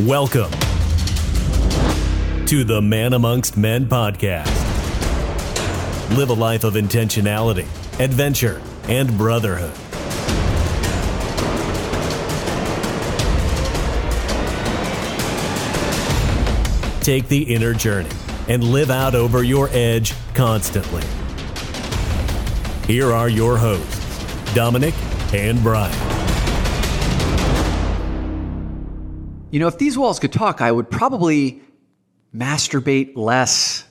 Welcome to the Man Amongst Men podcast. Live a life of intentionality, adventure, and brotherhood. Take the inner journey and live out over your edge constantly. Here are your hosts, Dominic and Bryan. You know, if these walls could talk, I would probably masturbate less.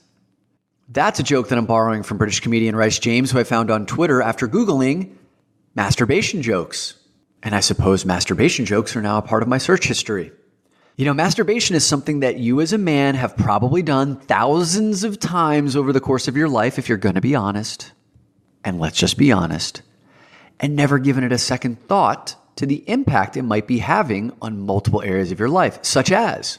That's a joke that I'm borrowing from British comedian Rhys James, who I found on Twitter after Googling masturbation jokes. And I suppose masturbation jokes are now a part of my search history. You know, masturbation is something that you as a man have probably done thousands of times over the course of your life, if you're going to be honest. And let's just be honest. And never given it a second thought to the impact it might be having on multiple areas of your life, such as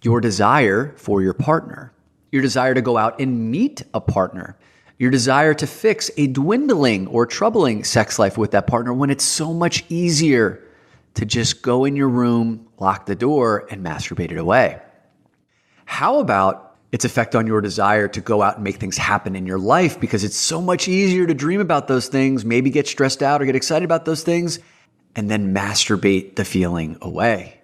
your desire for your partner, your desire to go out and meet a partner, your desire to fix a dwindling or troubling sex life with that partner when it's so much easier to just go in your room, lock the door, and masturbate it away. How about its effect on your desire to go out and make things happen in your life because it's so much easier to dream about those things, maybe get stressed out or get excited about those things, and then masturbate the feeling away?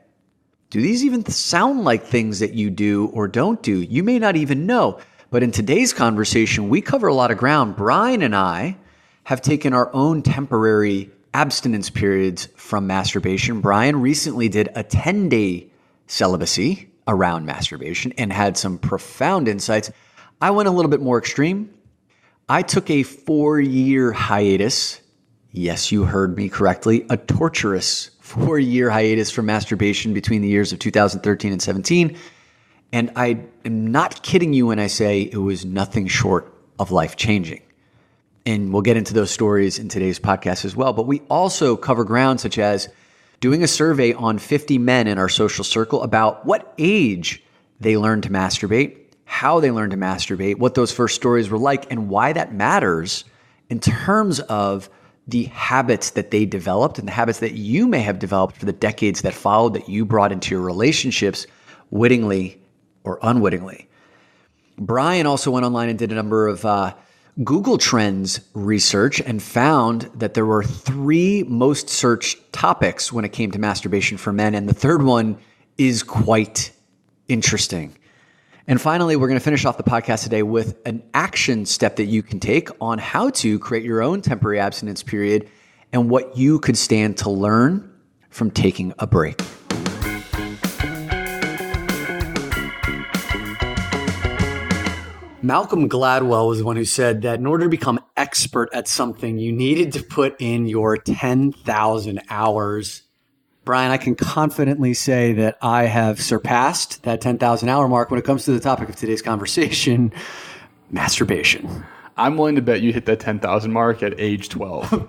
Do these even sound like things that you do or don't do? You may not even know. But in today's conversation, we cover a lot of ground. Bryan and I have taken our own temporary abstinence periods from masturbation. Bryan recently did a 10-day celibacy around masturbation and had some profound insights. I went a little bit more extreme. I took a 4-year hiatus. Yes, you heard me correctly. A torturous 4-year hiatus from masturbation between the years of 2013 and 17. And I am not kidding you when I say it was nothing short of life-changing. And we'll get into those stories in today's podcast as well. But we also cover ground such as doing a survey on 50 men in our social circle about what age they learned to masturbate, how they learned to masturbate, what those first stories were like, and why that matters in terms of the habits that they developed and the habits that you may have developed for the decades that followed that you brought into your relationships wittingly or unwittingly. Bryan also went online and did a number of Google Trends research and found that there were 3 most searched topics when it came to masturbation for men. And the third one is quite interesting. And finally, we're going to finish off the podcast today with an action step that you can take on how to create your own temporary abstinence period and what you could stand to learn from taking a break. Malcolm Gladwell was the one who said that in order to become expert at something, you needed to put in your 10,000 hours. Bryan, I can confidently say that I have surpassed that 10,000 hour mark when it comes to the topic of today's conversation, masturbation. I'm willing to bet you hit that 10,000 mark at age 12.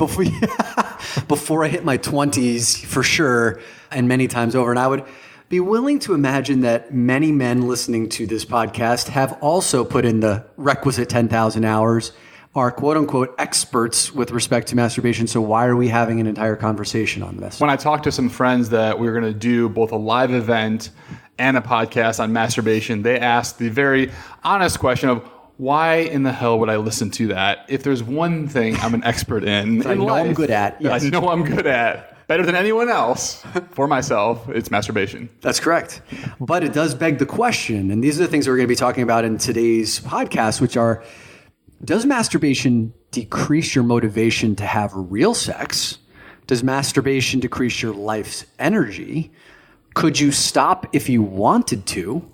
Before I hit my 20s, for sure, and many times over. And I would be willing to imagine that many men listening to this podcast have also put in the requisite 10,000 hours, are quote-unquote experts with respect to masturbation. So why are we having an entire conversation on this? When I talked to some friends that we were going to do both a live event and a podcast on masturbation, they asked the very honest question of, why in the hell would I listen to that if there's one thing I'm an expert in I know life, I'm good at. Yes. I know I'm good at. Better than anyone else for myself, it's masturbation. That's correct. But it does beg the question, and these are the things that we're going to be talking about in today's podcast, which are, does masturbation decrease your motivation to have real sex? Does masturbation decrease your life's energy? Could you stop if you wanted to?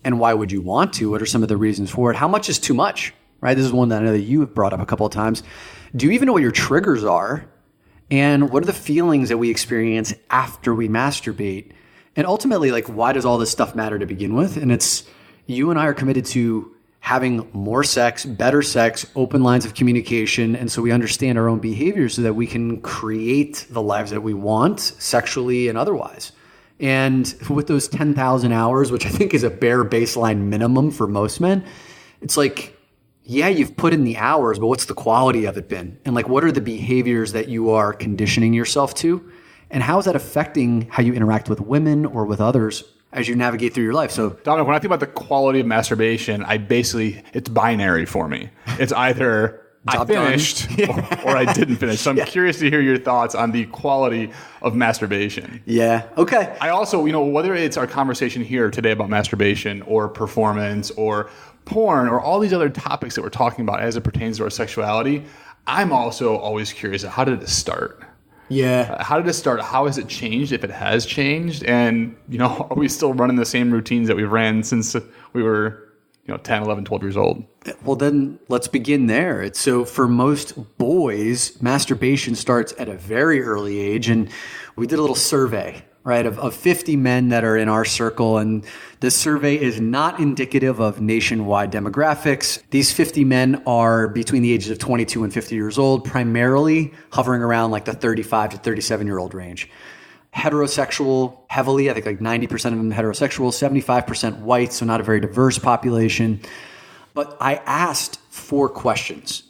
And why would you want to? What are some of the reasons for it? How much is too much? Right? This is one that I know that you have brought up a couple of times. Do you even know what your triggers are? And what are the feelings that we experience after we masturbate? And ultimately, like, why does all this stuff matter to begin with? And it's, you and I are committed to having more sex, better sex, open lines of communication. And so we understand our own behaviors so that we can create the lives that we want sexually and otherwise. And with those 10,000 hours, which I think is a bare baseline minimum for most men, it's like, yeah, you've put in the hours, but what's the quality of it been? And like, what are the behaviors that you are conditioning yourself to? And how is that affecting how you interact with women or with others as you navigate through your life. So Dominic, when I think about the quality of masturbation, it's binary for me. It's either I finished or I didn't finish. So I'm curious to hear your thoughts on the quality of masturbation. Yeah. Okay. I also, whether it's our conversation here today about masturbation or performance or porn or all these other topics that we're talking about as it pertains to our sexuality, I'm also always curious, how did it start? Yeah. How did it start? How has it changed, if it has changed? And, are we still running the same routines that we've ran since we were 10, 11, 12 years old? Well, then let's begin there. So for most boys, masturbation starts at a very early age. And we did a little survey, right, of 50 men that are in our circle. And this survey is not indicative of nationwide demographics. These 50 men are between the ages of 22 and 50 years old, primarily hovering around like the 35 to 37-year-old range. Heterosexual heavily, I think like 90% of them heterosexual, 75% white, so not a very diverse population. But I asked 4 questions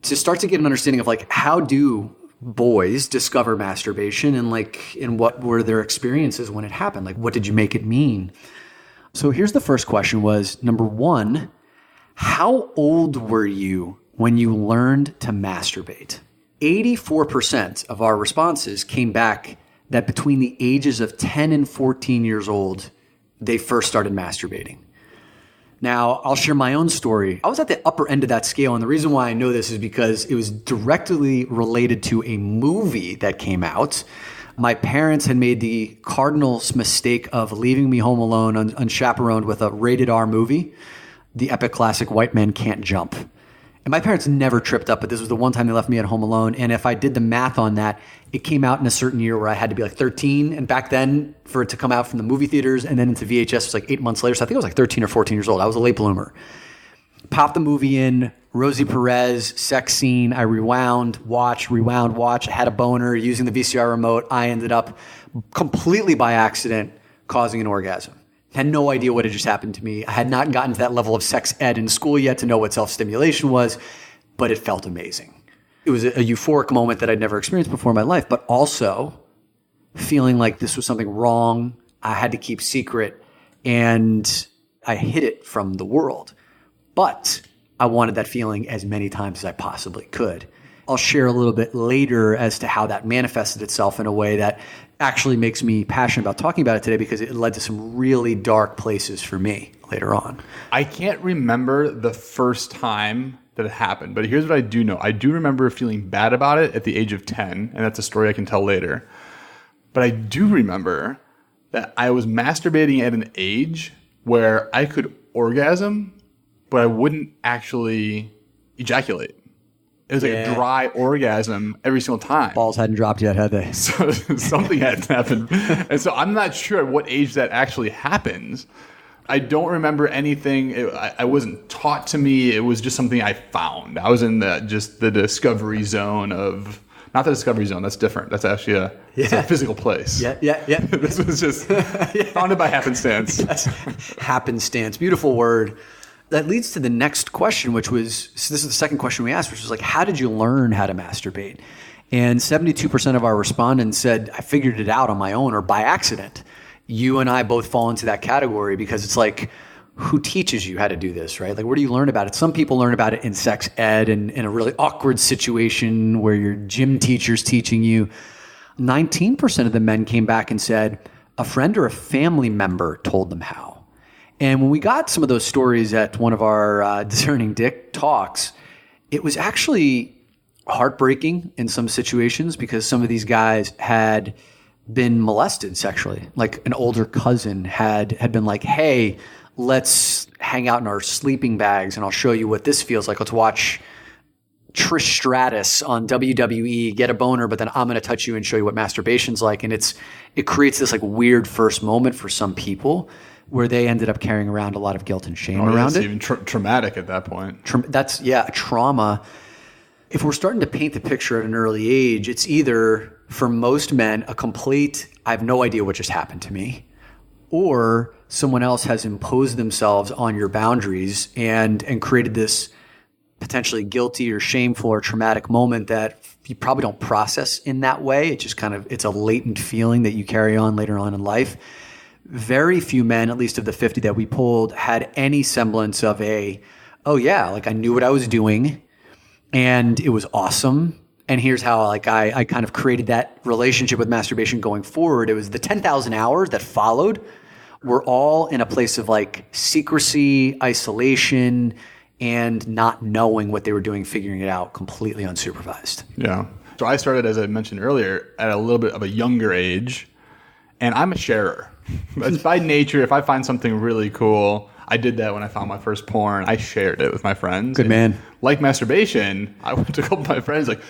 to start to get an understanding of like, how do boys discover masturbation and what were their experiences when it happened? Like, what did you make it mean? So here's the first question was, number 1, how old were you when you learned to masturbate? 84% of our responses came back that between the ages of 10 and 14 years old, they first started masturbating. Now, I'll share my own story. I was at the upper end of that scale, and the reason why I know this is because it was directly related to a movie that came out. My parents had made the cardinal mistake of leaving me home alone, unchaperoned, with a rated R movie, the epic classic White Men Can't Jump. And my parents never tripped up, but this was the one time they left me at home alone. And if I did the math on that, it came out in a certain year where I had to be like 13. And back then, for it to come out from the movie theaters and then into VHS, was like 8 months later. So I think I was like 13 or 14 years old. I was a late bloomer. Popped the movie in, Rosie Perez, sex scene. I rewound, watch. I had a boner using the VCR remote. I ended up completely by accident causing an orgasm. Had no idea what had just happened to me. I had not gotten to that level of sex ed in school yet to know what self-stimulation was, but it felt amazing. It was a euphoric moment that I'd never experienced before in my life, but also feeling like this was something wrong. I had to keep secret, and I hid it from the world. But I wanted that feeling as many times as I possibly could. I'll share a little bit later as to how that manifested itself in a way that actually makes me passionate about talking about it today, because it led to some really dark places for me later on. I can't remember the first time that it happened, but here's what I do know. I do remember feeling bad about it at the age of 10, and that's a story I can tell later. But I do remember that I was masturbating at an age where I could orgasm, but I wouldn't actually ejaculate. It was like a dry orgasm every single time. Balls hadn't dropped yet, had they? So something hadn't happened. And so I'm not sure at what age that actually happens. I don't remember anything. I wasn't taught to me. It was just something I found. I was in the discovery zone of, not the discovery zone, that's different. That's actually it's a physical place. Yeah. This was just founded by happenstance. Yes. Happenstance. Beautiful word. That leads to the next question, which was, so this is the second question we asked, which was like, how did you learn how to masturbate? And 72% of our respondents said, I figured it out on my own or by accident. You and I both fall into that category, because it's like, who teaches you how to do this, right? Like, where do you learn about it? Some people learn about it in sex ed and in a really awkward situation where your gym teacher's teaching you. 19% of the men came back and said a friend or a family member told them how. And when we got some of those stories at one of our Discerning Dick talks, it was actually heartbreaking in some situations, because some of these guys had been molested sexually. Like an older cousin had been like, hey, let's hang out in our sleeping bags and I'll show you what this feels like. Let's watch Trish Stratus on WWE, get a boner, but then I'm going to touch you and show you what masturbation's like. And it creates this like weird first moment for some people, where they ended up carrying around a lot of guilt and shame around it. Even traumatic at that point. That's trauma. If we're starting to paint the picture at an early age, it's either, for most men, a complete, I have no idea what just happened to me, or someone else has imposed themselves on your boundaries and created this potentially guilty or shameful or traumatic moment that you probably don't process in that way. It just it's a latent feeling that you carry on later on in life. very few men, at least of the 50 that we pulled, had any semblance of oh yeah, like I knew what I was doing and it was awesome. And here's how like I kind of created that relationship with masturbation going forward. It was the 10,000 hours that followed were all in a place of like secrecy, isolation, and not knowing what they were doing, figuring it out completely unsupervised. Yeah. So I started, as I mentioned earlier, at a little bit of a younger age, and I'm a sharer. But by nature, if I find something really cool, I did that when I found my first porn. I shared it with my friends. Good man. Like masturbation, I went to a couple of my friends like,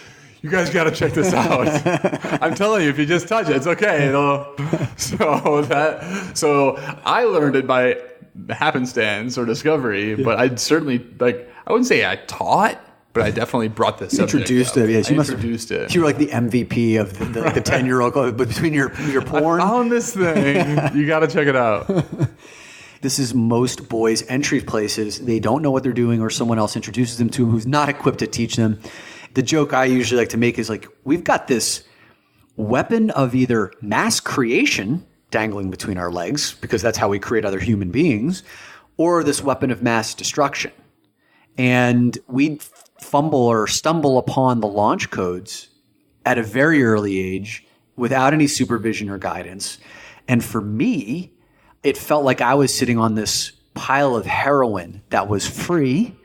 you guys got to check this out. I'm telling you, if you just touch it, it's okay. So I learned it by happenstance or discovery, but I'd certainly I wouldn't say I taught, but I definitely brought this subject introduced up. it. Yes, I introduced it. You were like the MVP of the 10-year-old between your porn. I found this thing. You got to check it out. This is most boys' entry places. They don't know what they're doing, or someone else introduces them to them who's not equipped to teach them. The joke I usually like to make is like, we've got this weapon of either mass creation dangling between our legs, because that's how we create other human beings, or this weapon of mass destruction. And we fumble or stumble upon the launch codes at a very early age without any supervision or guidance. And for me, it felt like I was sitting on this pile of heroin that was free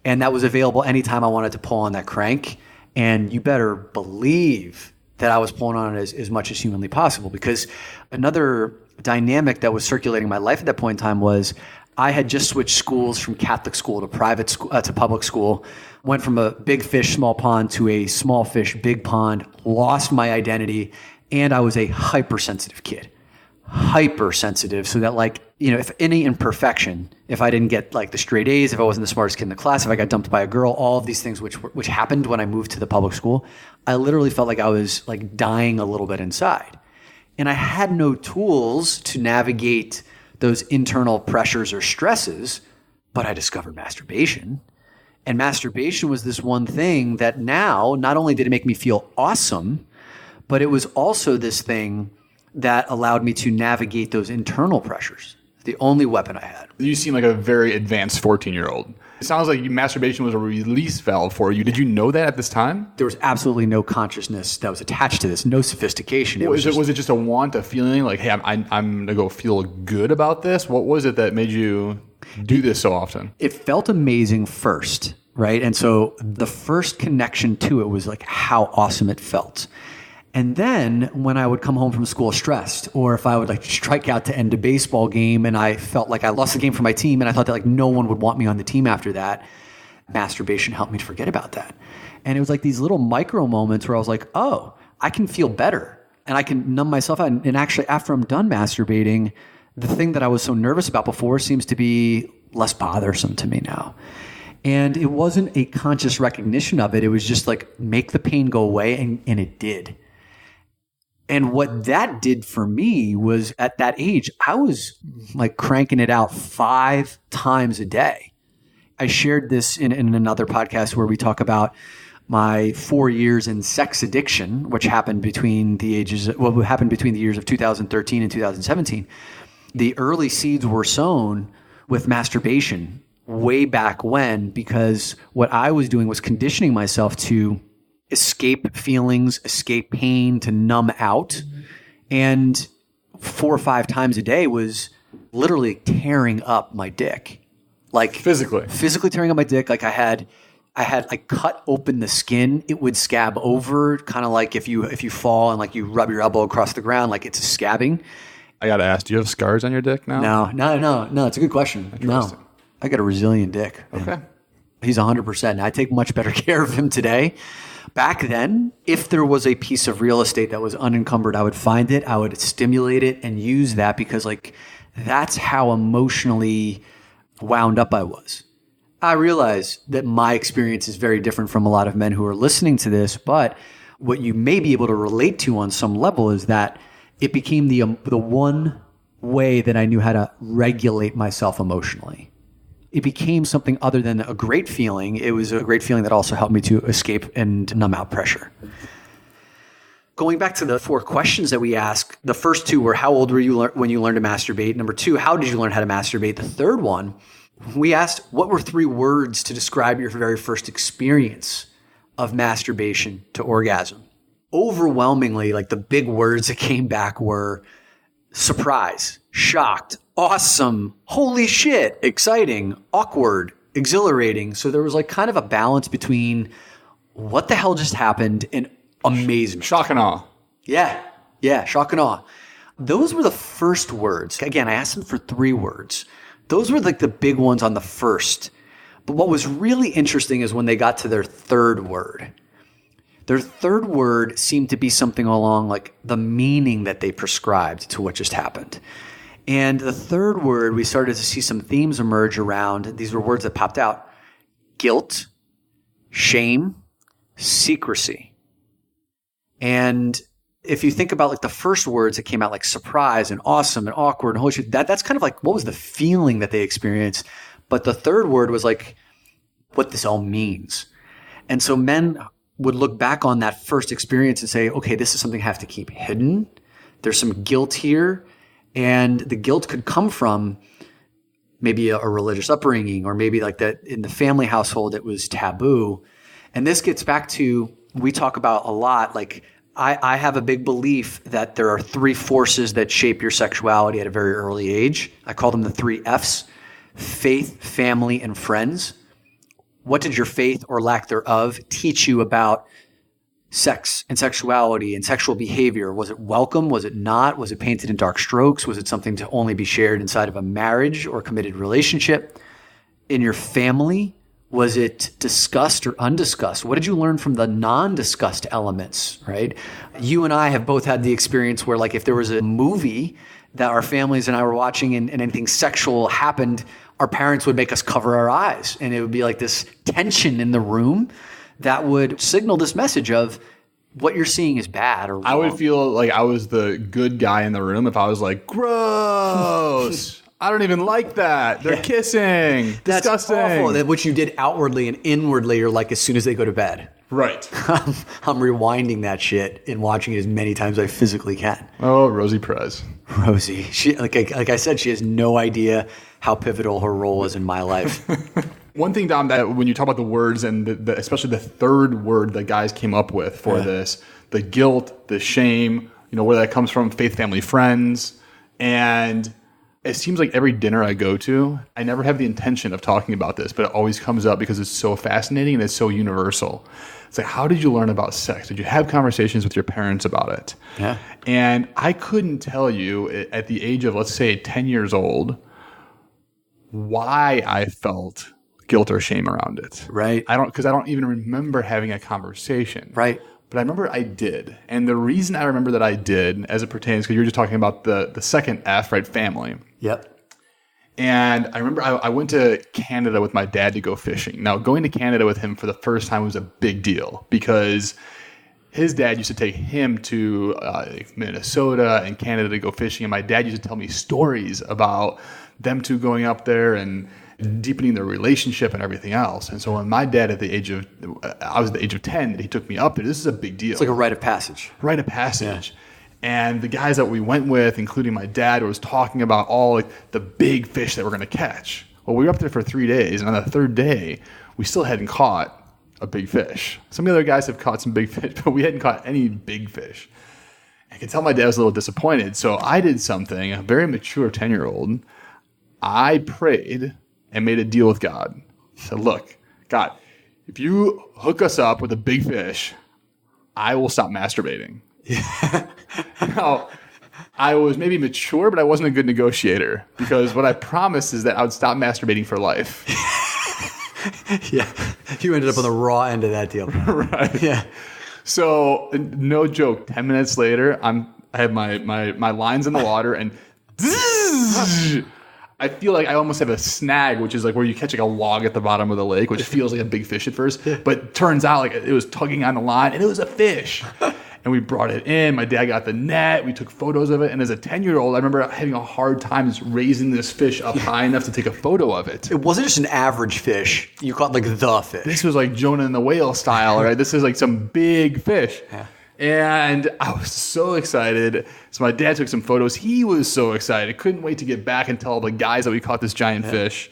and that was available anytime I wanted to pull on that crank. And you better believe that I was pulling on it as much as humanly possible, because another dynamic that was circulating my life at that point in time was I had just switched schools from Catholic school to private school to public school, went from a big fish, small pond to a small fish, big pond, lost my identity, and I was a hypersensitive kid. Hypersensitive, so that like, if any imperfection, if I didn't get like the straight A's, if I wasn't the smartest kid in the class, if I got dumped by a girl, all of these things which happened when I moved to the public school, I literally felt like I was like dying a little bit inside. And I had no tools to navigate those internal pressures or stresses, but I discovered masturbation. And masturbation was this one thing that now, not only did it make me feel awesome, but it was also this thing that allowed me to navigate those internal pressures. The only weapon I had. You seem like a very advanced 14-year-old. It sounds like masturbation was a release valve for you. Did you know that at this time? There was absolutely no consciousness that was attached to this, no sophistication. Was it just a want, a feeling like, hey, I'm going to go feel good about this? What was it that made you do this so often? It felt amazing first, right? And so the first connection to it was like how awesome it felt. And then when I would come home from school stressed, or if I would like strike out to end a baseball game and I felt like I lost the game for my team and I thought that like no one would want me on the team after that, masturbation helped me to forget about that. And it was like these little micro moments where I was like, oh, I can feel better and I can numb myself out. And actually, after I'm done masturbating, the thing that I was so nervous about before seems to be less bothersome to me now. And it wasn't a conscious recognition of it. It was just like, make the pain go away. And it did. And what that did for me was at that age, I was like cranking it out 5 times a day. I shared this in another podcast where we talk about my 4 years in sex addiction, which happened between the years of 2013 and 2017. The early seeds were sown with masturbation way back when, because what I was doing was conditioning myself to escape feelings, escape pain, to numb out. And 4 or 5 times a day was literally tearing up my dick. Like physically tearing up my dick. Like I had cut open the skin. It would scab over, kind of like if you fall and like you rub your elbow across the ground, like it's scabbing. I got to ask, do you have scars on your dick now? No. It's a good question. No, I got a resilient dick. Okay. He's 100%. I take much better care of him today. Back then, if there was a piece of real estate that was unencumbered, I would find it, I would stimulate it and use that, because like that's how emotionally wound up I was. I realize that my experience is very different from a lot of men who are listening to this, but what you may be able to relate to on some level is that it became the one way that I knew how to regulate myself emotionally. It became something other than a great feeling. It was a great feeling that also helped me to escape and numb out pressure. Going back to the 4 questions that we asked, the first 2 were how old were you when you learned to masturbate? Number 2, how did you learn how to masturbate? The third one, we asked what were 3 words to describe your very first experience of masturbation to orgasm? Overwhelmingly, like the big words that came back were surprise, shocked, awesome, holy shit, exciting, awkward, exhilarating. So there was like kind of a balance between what the hell just happened and amazement. Shock and awe. Yeah, shock and awe. Those were the first words. Again, I asked them for 3 words. Those were like the big ones on the first. But what was really interesting is when they got to their third word. Their third word seemed to be something along like the meaning that they prescribed to what just happened. And the third word, we started to see some themes emerge around. These were words that popped out. Guilt, shame, secrecy. And if you think about like the first words that came out, like surprise and awesome and awkward and holy shit, that's kind of like what was the feeling that they experienced. But the third word was like what this all means. And so men would look back on that first experience and say, okay, this is something I have to keep hidden. There's some guilt here. And the guilt could come from maybe a religious upbringing, or maybe like that in the family household, it was taboo. And this gets back to, we talk about a lot, like I have a big belief that there are 3 forces that shape your sexuality at a very early age. I call them the 3 Fs: faith, family, and friends. What did your faith or lack thereof teach you about sex and sexuality and sexual behavior? Was it welcome? Was it not? Was it painted in dark strokes? Was it something to only be shared inside of a marriage or committed relationship? In your family, was it discussed or undiscussed? What did you learn from the non-discussed elements, right? You and I have both had the experience where, like, if there was a movie that our families and I were watching and anything sexual happened, our parents would make us cover our eyes. And it would be like this tension in the room that would signal this message of what you're seeing is bad or wrong. I would feel like I was the good guy in the room if I was like, gross. I don't even like that. They're kissing. That's disgusting. awful. Which you did outwardly, and inwardly you're like, as soon as they go to bed. Right. I'm rewinding that shit and watching it as many times as I physically can. Oh, Rosie Perez. Rosie. She, like I said, she has no idea how pivotal her role is in my life. One thing, Dom, that when you talk about the words and especially the third word that guys came up with for this, the guilt, the shame, where that comes from, faith, family, friends. And it seems like every dinner I go to, I never have the intention of talking about this, but it always comes up because it's so fascinating and it's so universal. It's like, how did you learn about sex? Did you have conversations with your parents about it? Yeah. And I couldn't tell you at the age of, let's say, 10 years old, why I felt guilt or shame around it. Right. Because I don't even remember having a conversation. Right. But I remember I did. And the reason I remember that I did, as it pertains, because you were just talking about the second F, right? Family. Yep. And I remember I went to Canada with my dad to go fishing. Now, going to Canada with him for the first time was a big deal because his dad used to take him to Minnesota and Canada to go fishing. And my dad used to tell me stories about them two going up there and deepening their relationship and everything else. And so when my dad I was at the age of 10, he took me up there. This is a big deal. It's like a rite of passage. Rite of passage. Yeah. And the guys that we went with, including my dad, was talking about all like the big fish that we're going to catch. Well, we were up there for 3 days, and on the third day, we still hadn't caught a big fish. Some of the other guys have caught some big fish, but we hadn't caught any big fish. I could tell my dad was a little disappointed. So I did something, a very mature 10-year-old. I prayed and made a deal with God. I said, look, God, if you hook us up with a big fish, I will stop masturbating. Yeah. Now, I was maybe mature, but I wasn't a good negotiator because what I promised is that I would stop masturbating for life. Yeah. You ended up on the raw end of that deal. Right. Yeah. So, no joke, 10 minutes later, I have my lines in the water and I feel like I almost have a snag, which is like where you catch like a log at the bottom of the lake, which feels like a big fish at first, but turns out like it was tugging on the line and it was a fish. And we brought it in. My dad got the net. We took photos of it. And as a 10-year-old, I remember having a hard time just raising this fish up high enough to take a photo of it. It wasn't just an average fish. You caught like the fish. This was like Jonah and the Whale style, right? This is like some big fish. Yeah. And I was so excited. So my dad took some photos. He was so excited. Couldn't wait to get back and tell the guys that we caught this giant fish.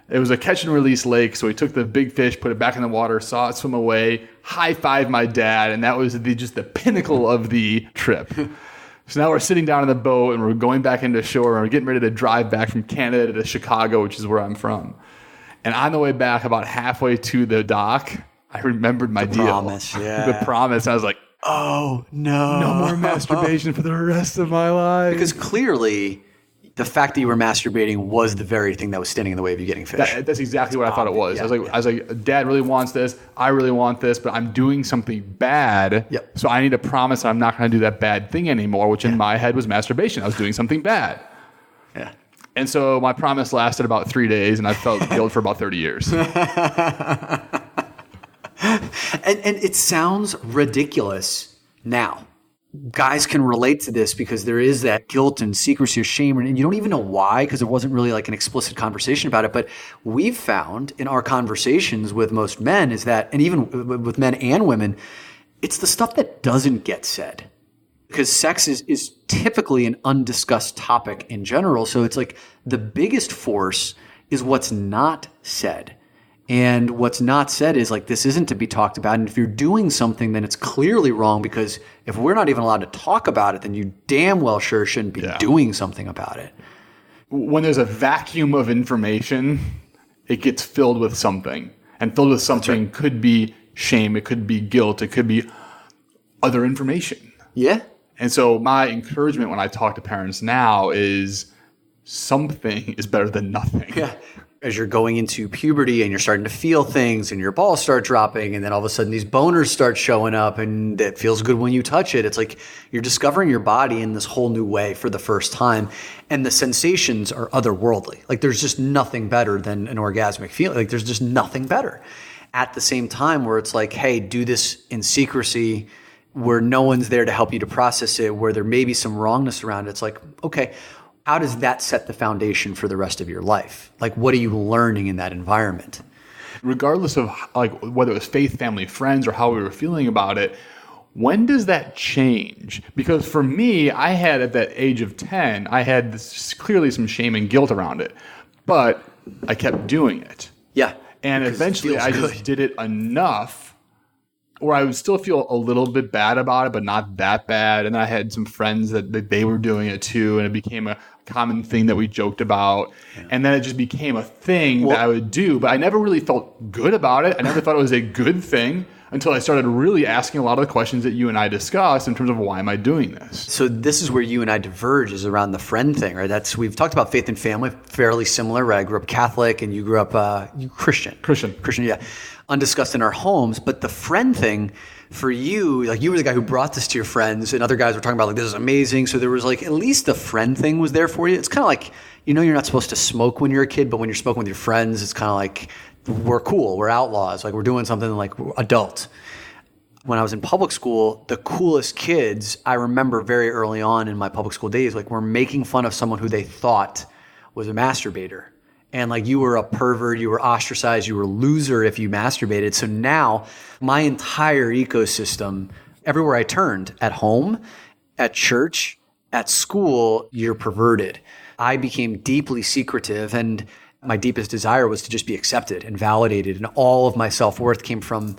It was a catch and release lake. So we took the big fish, put it back in the water, saw it swim away, high-fived my dad. And that was just the pinnacle of the trip. So now we're sitting down in the boat and we're going back into shore and we're getting ready to drive back from Canada to Chicago, which is where I'm from. And on the way back, about halfway to the dock, I remembered my deal. Promise, yeah. The promise. I was like, oh, no more masturbation for the rest of my life. Because clearly, the fact that you were masturbating was the very thing that was standing in the way of you getting fish. That's exactly what I thought it was. I was like, Dad really wants this. I really want this, but I'm doing something bad. Yep. So I need to promise I'm not going to do that bad thing anymore, which in my head was masturbation. I was doing something bad. Yeah. And so my promise lasted about 3 days, and I felt guilt for about 30 years. And it sounds ridiculous now. Guys can relate to this because there is that guilt and secrecy or shame, and you don't even know why because there wasn't really like an explicit conversation about it. But we've found in our conversations with most men is that, and even with men and women, it's the stuff that doesn't get said. Because sex is typically an undiscussed topic in general. So it's like the biggest force is what's not said. And what's not said is like, this isn't to be talked about. And if you're doing something, then it's clearly wrong, because if we're not even allowed to talk about it, then you damn well sure shouldn't be doing something about it. When there's a vacuum of information, it gets filled with something. And filled with something could be shame, it could be guilt, it could be other information. Yeah. And so my encouragement when I talk to parents now is something is better than nothing. Yeah. As you're going into puberty and you're starting to feel things and your balls start dropping, and then all of a sudden these boners start showing up, and it feels good when you touch it. It's like you're discovering your body in this whole new way for the first time. And the sensations are otherworldly. Like there's just nothing better than an orgasmic feeling. Like there's just nothing better. At the same time where it's like, hey, do this in secrecy, where no one's there to help you to process it, where there may be some wrongness around it. It's like, okay, how does that set the foundation for the rest of your life? Like, what are you learning in that environment? Regardless of like whether it was faith, family, friends, or how we were feeling about it, when does that change? Because for me, I had at that age of 10, I had clearly some shame and guilt around it, but I kept doing it. Yeah. And eventually I just did it enough where I would still feel a little bit bad about it, but not that bad. And I had some friends that they were doing it too, and it became a common thing that we joked about. Yeah. And then it just became a thing that I would do, but I never really felt good about it. I never thought it was a good thing until I started really asking a lot of the questions that you and I discussed in terms of why am I doing this? So this is where you and I diverge, is around the friend thing, right? We've talked about faith and family, fairly similar, right? I grew up Catholic and you grew up Christian, yeah. Undiscussed in our homes. But the friend thing for you, like you were the guy who brought this to your friends, and other guys were talking about like, this is amazing. So there was like, at least the friend thing was there for you. It's kind of like, you're not supposed to smoke when you're a kid, but when you're smoking with your friends, it's kind of like, we're cool, we're outlaws, like we're doing something like we're adults. When I was in public school, the coolest kids, I remember very early on in my public school days, like were making fun of someone who they thought was a masturbator. And like you were a pervert, you were ostracized, you were a loser if you masturbated. So now my entire ecosystem, everywhere I turned, at home, at church, at school, you're perverted. I became deeply secretive, and my deepest desire was to just be accepted and validated. And all of my self-worth came from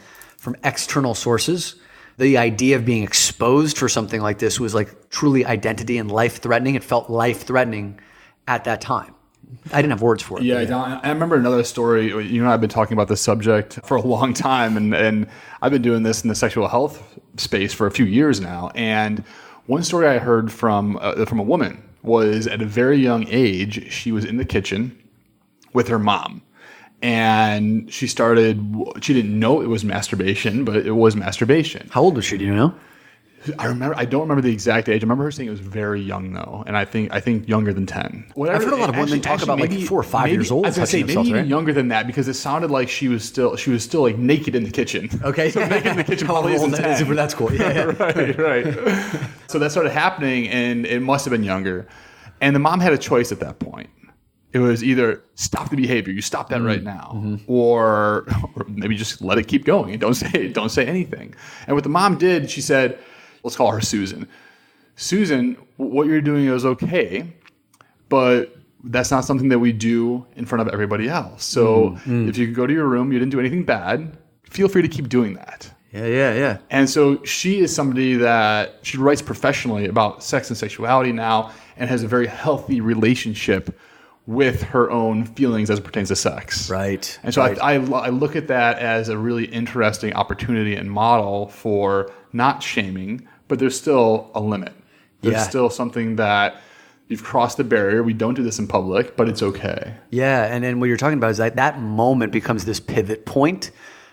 external sources. The idea of being exposed for something like this was like truly identity and life-threatening. It felt life-threatening at that time. I didn't have words for it. Yeah, I remember another story. You and I have been talking about this subject for a long time, and I've been doing this in the sexual health space for a few years now. And one story I heard from a woman was, at a very young age, she was in the kitchen with her mom. And she didn't know it was masturbation, but it was masturbation. How old was she? Do you know? I don't remember the exact age. I remember her saying it was very young though, and I think younger than 10. I've heard a lot of women talk about maybe, like 4 or 5 years old. I was going to say maybe even younger than that, because it sounded like she was still like naked in the kitchen. Okay, so naked in the kitchen. Probably isn't 10. That's cool. Yeah. right. So that started happening, and it must have been younger. And the mom had a choice at that point. It was either stop the behavior, you stop that right now, or maybe just let it keep going and don't say anything. And what the mom did, she said, let's call her Susan. Susan, what you're doing is okay, but that's not something that we do in front of everybody else. So if you could go to your room, you didn't do anything bad, feel free to keep doing that. Yeah. And so she is somebody that she writes professionally about sex and sexuality now and has a very healthy relationship with her own feelings as it pertains to sex. Right. And so I look at that as a really interesting opportunity and model for not shaming, but there's still a limit. There's still something that you've crossed the barrier. We don't do this in public, but it's okay. Yeah. And then what you're talking about is that moment becomes this pivot point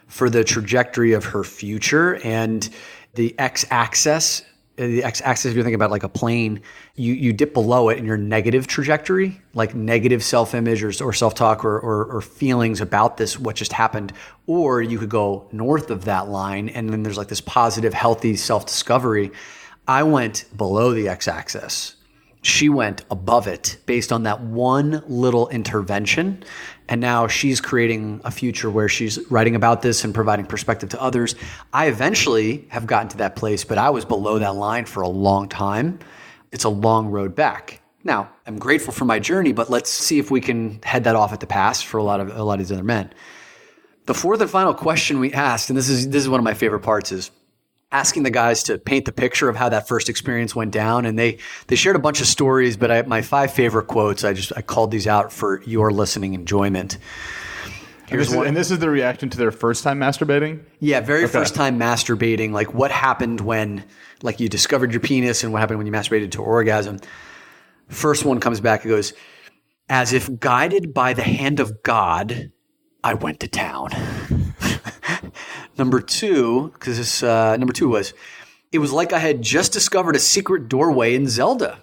for the trajectory of her future. And the x-axis, if you're thinking about like a plane, you dip below it in your negative trajectory, like negative self-image or self-talk or feelings about this, what just happened. Or you could go north of that line, and then there's like this positive, healthy self-discovery. I went below the x-axis. She went above it based on that one little intervention. And now she's creating a future where she's writing about this and providing perspective to others. I eventually have gotten to that place, but I was below that line for a long time. It's a long road back. Now, I'm grateful for my journey, but let's see if we can head that off at the pass for a lot of these other men. The fourth and final question we asked, and this is one of my favorite parts, is asking the guys to paint the picture of how that first experience went down. And they shared a bunch of stories, but my 5 favorite quotes, I called these out for your listening enjoyment. And this is the reaction to their first time masturbating? Yeah, first time masturbating. Like what happened when like you discovered your penis and what happened when you masturbated to orgasm. First one comes back and goes, as if guided by the hand of God, I went to town. Number two was, it was like I had just discovered a secret doorway in Zelda.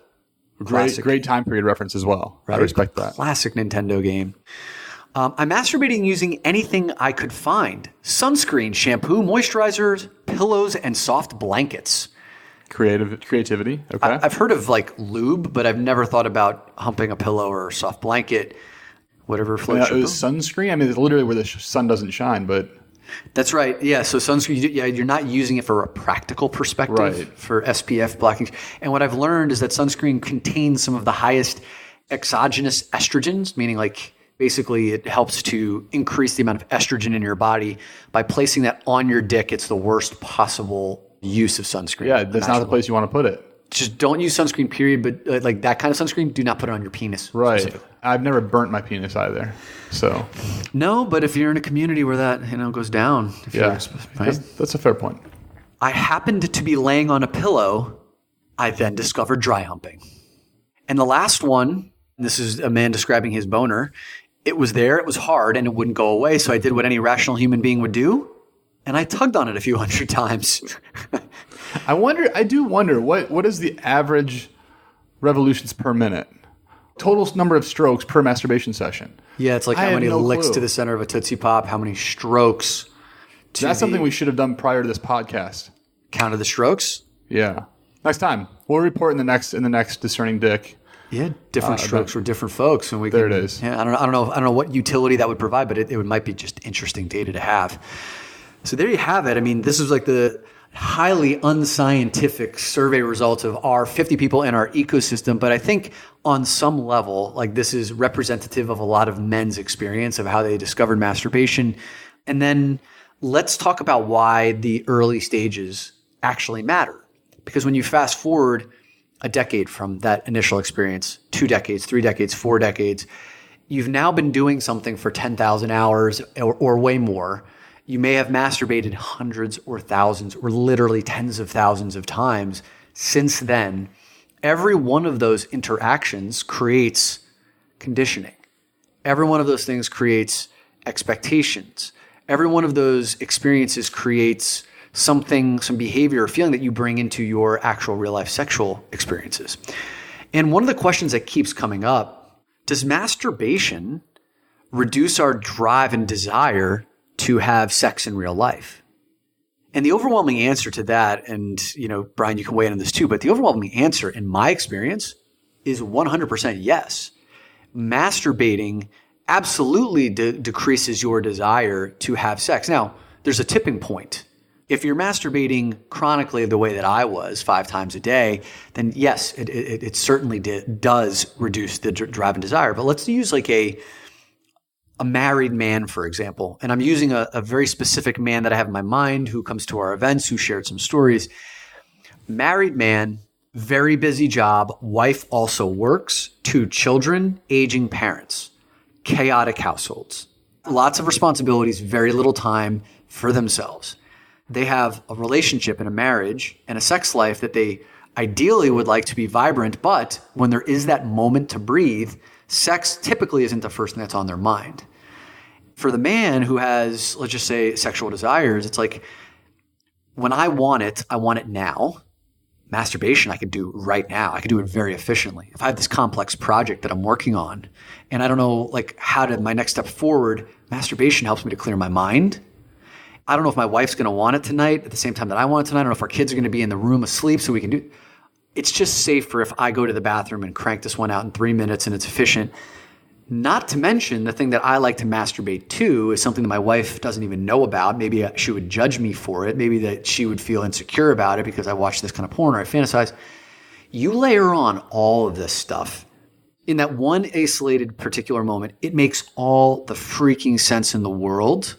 Great time period reference as well. Right? I respect that. Classic Nintendo game. I'm masturbating using anything I could find. Sunscreen, shampoo, moisturizers, pillows, and soft blankets. Creativity. Okay. I've heard of like lube, but I've never thought about humping a pillow or a soft blanket, whatever floats your boat. Sunscreen? I mean, it's literally where the sun doesn't shine, but... That's right. Yeah. So sunscreen, you're not using it for a practical perspective, right, for SPF blocking. And what I've learned is that sunscreen contains some of the highest exogenous estrogens, meaning like basically it helps to increase the amount of estrogen in your body. By placing that on your dick, it's the worst possible use of sunscreen. Yeah, that's not the place you want to put it. Just don't use sunscreen, period. But like that kind of sunscreen, do not put it on your penis. Right. I've never burnt my penis either. So no, but if you're in a community where that goes down, that's a fair point. I happened to be laying on a pillow. I then discovered dry humping. And the last one, this is a man describing his boner. It was there, it was hard, and it wouldn't go away. So I did what any rational human being would do, and I tugged on it a few hundred times. I do wonder what is the average revolutions per minute? Total number of strokes per masturbation session. Yeah, it's like how many licks to the center of a Tootsie Pop, how many strokes. That's something we should have done prior to this podcast. Counted the strokes? Yeah. Next time. We'll report in the next Discerning Dick. Yeah, different strokes for different folks. And it is. Yeah, I don't know what utility that would provide, but it might be just interesting data to have. So there you have it. I mean, this is like the highly unscientific survey results of our 50 people in our ecosystem. But I think on some level, like this is representative of a lot of men's experience of how they discovered masturbation. And then let's talk about why the early stages actually matter. Because when you fast forward a decade from that initial experience, 2 decades, 3 decades, 4 decades, you've now been doing something for 10,000 hours or way more. You may have masturbated hundreds or thousands or literally tens of thousands of times since then. Every one of those interactions creates conditioning. Every one of those things creates expectations. Every one of those experiences creates some behavior or feeling that you bring into your actual real life sexual experiences. And one of the questions that keeps coming up, does masturbation reduce our drive and desire to have sex in real life? And the overwhelming answer to that, and Bryan, you can weigh in on this too, but the overwhelming answer in my experience is 100% yes. Masturbating absolutely decreases your desire to have sex. Now, there's a tipping point If you're masturbating chronically the way that I was 5 times a day, then yes, it certainly does reduce the drive and desire. But let's use like a married man, for example. And I'm using a very specific man that I have in my mind who comes to our events, who shared some stories. Married man, very busy job. Wife also works. 2 children, aging parents. Chaotic households. Lots of responsibilities, very little time for themselves. They have a relationship and a marriage and a sex life that they ideally would like to be vibrant, but when there is that moment to breathe, sex typically isn't the first thing that's on their mind. For the man who has, let's just say, sexual desires, it's like, when I want it now. Masturbation I could do right now. I could do it very efficiently. If I have this complex project that I'm working on and I don't know like how to my next step forward, masturbation helps me to clear my mind. I don't know if my wife's going to want it tonight at the same time that I want it tonight. I don't know if our kids are going to be in the room asleep so we can do. It's just safer if I go to the bathroom and crank this one out in 3 minutes and it's efficient. Not to mention the thing that I like to masturbate to is something that my wife doesn't even know about. Maybe she would judge me for it. Maybe that she would feel insecure about it because I watch this kind of porn or I fantasize. You layer on all of this stuff in that one isolated particular moment, it makes all the freaking sense in the world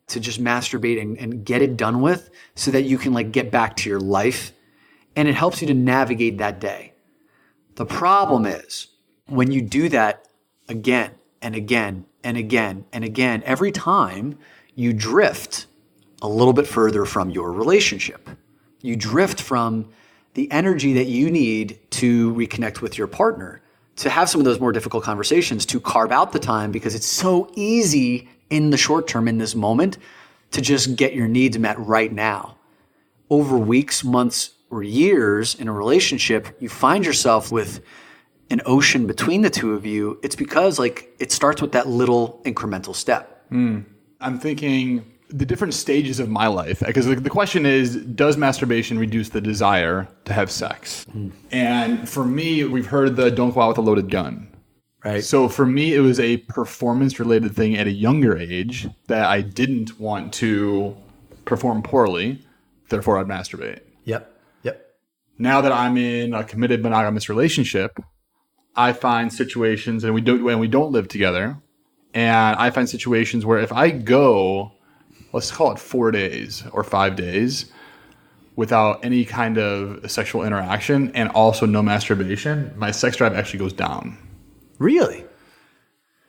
to just masturbate and get it done with so that you can like get back to your life. And it helps you to navigate that day. The problem is when you do that again and again and again and again, every time you drift a little bit further from your relationship. You drift from the energy that you need to reconnect with your partner, to have some of those more difficult conversations, to carve out the time because it's so easy in the short term, in this moment, to just get your needs met right now. Over weeks, months, or years in a relationship, you find yourself with an ocean between the two of you. It's because like it starts with that little incremental step. I'm thinking the different stages of my life, because the question is, does masturbation reduce the desire to have sex? And for me, we've heard the don't go out with a loaded gun. Right. So for me, it was a performance-related thing at a younger age that I didn't want to perform poorly, therefore I'd masturbate. Yep. Now that I'm in a committed monogamous relationship, I find situations, and we don't live together, and I find situations where if I go, let's call it 4 days or 5 days without any kind of sexual interaction and also no masturbation, my sex drive actually goes down. Really?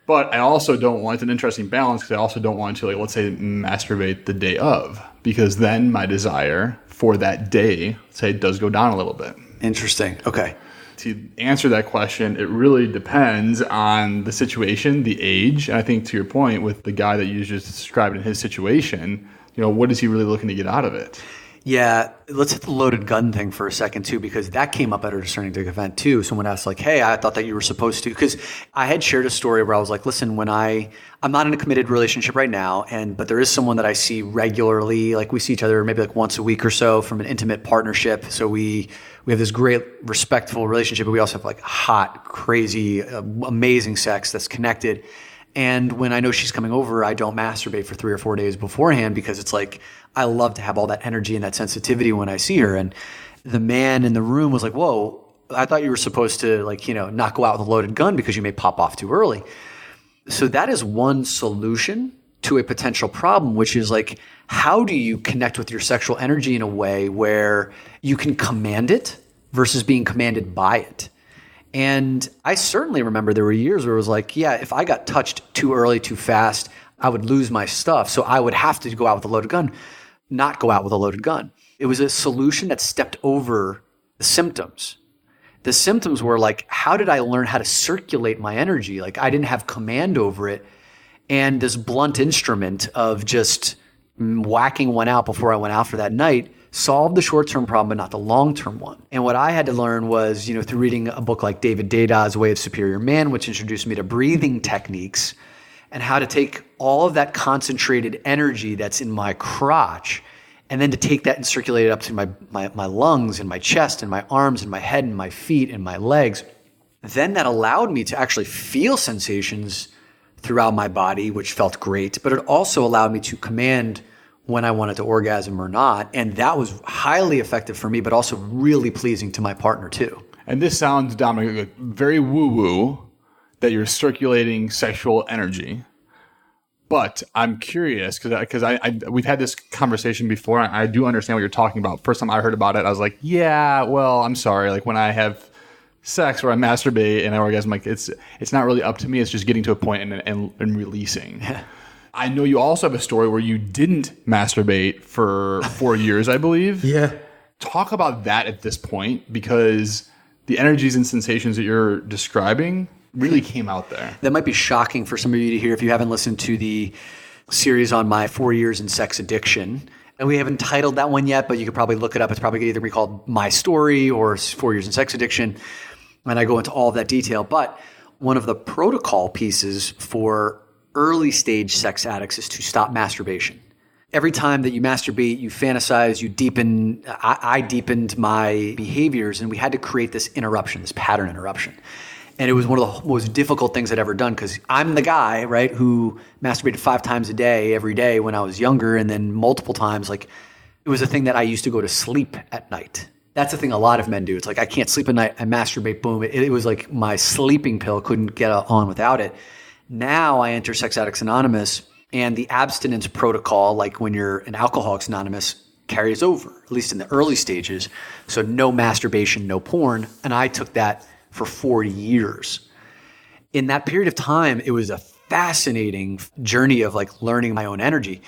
But I also don't want, it's an interesting balance because I also don't want to, like, let's say, masturbate the day of, because then my desire for that day, say, does go down a little bit. Interesting. Okay. To answer that question, it really depends on the situation, the age. And I think to your point with the guy that you just described in his situation, what is he really looking to get out of it? Yeah, let's hit the loaded gun thing for a second too, because that came up at a Discerning Dick event too. Someone asked like, hey, I thought that you were supposed to, because I had shared a story where I was like, listen, when I'm not in a committed relationship right now, but there is someone that I see regularly, like we see each other maybe like once a week or so from an intimate partnership. So we have this great respectful relationship, but we also have like hot, crazy, amazing sex that's connected. And when I know she's coming over, I don't masturbate for 3 or 4 days beforehand because it's like, I love to have all that energy and that sensitivity when I see her. And the man in the room was like, whoa, I thought you were supposed to not go out with a loaded gun because you may pop off too early. So that is one solution to a potential problem, which is like, how do you connect with your sexual energy in a way where you can command it versus being commanded by it? And I certainly remember there were years where it was like, yeah, if I got touched too early, too fast, I would lose my stuff. So I would have to go out with a loaded gun, not go out with a loaded gun. It was a solution that stepped over the symptoms. The symptoms were like, how did I learn how to circulate my energy? Like I didn't have command over it. And this blunt instrument of just whacking one out before I went out for that night solved the short-term problem, but not the long-term one. And what I had to learn was, through reading a book like David Dada's Way of Superior Man, which introduced me to breathing techniques and how to take all of that concentrated energy that's in my crotch and then to take that and circulate it up to my lungs and my chest and my arms and my head and my feet and my legs. Then that allowed me to actually feel sensations throughout my body, which felt great, but it also allowed me to command when I wanted to orgasm or not. And that was highly effective for me, but also really pleasing to my partner too. And this sounds, Dominic, like very woo-woo that you're circulating sexual energy. But I'm curious because we've had this conversation before. And I do understand what you're talking about. First time I heard about it, I was like, yeah, well, I'm sorry. Like when I have sex or I masturbate and I orgasm, like it's not really up to me. It's just getting to a point and releasing. I know you also have a story where you didn't masturbate for 4 years, I believe. Yeah. Talk about that at this point, because the energies and sensations that you're describing really came out there. That might be shocking for some of you to hear if you haven't listened to the series on my 4 years in sex addiction. And we haven't titled that one yet, but you could probably look it up. It's probably going to either be called My Story or 4 years in sex addiction. And I go into all of that detail. But one of the protocol pieces for early stage sex addicts is to stop masturbation. Every time that you masturbate, you fantasize, you deepen. I deepened my behaviors, and we had to create this interruption, this pattern interruption. And it was one of the most difficult things I'd ever done because I'm the guy, right, who masturbated 5 times a day, every day when I was younger, and then multiple times. Like, it was a thing that I used to go to sleep at night. That's the thing a lot of men do. It's like, I can't sleep at night, I masturbate, boom. It was like my sleeping pill, couldn't get on without it. Now I enter Sex Addicts Anonymous, and the abstinence protocol, like when you're an Alcoholics Anonymous, carries over, at least in the early stages. So no masturbation, no porn. And I took that for 4 years. In that period of time, it was a fascinating journey of like learning my own energy.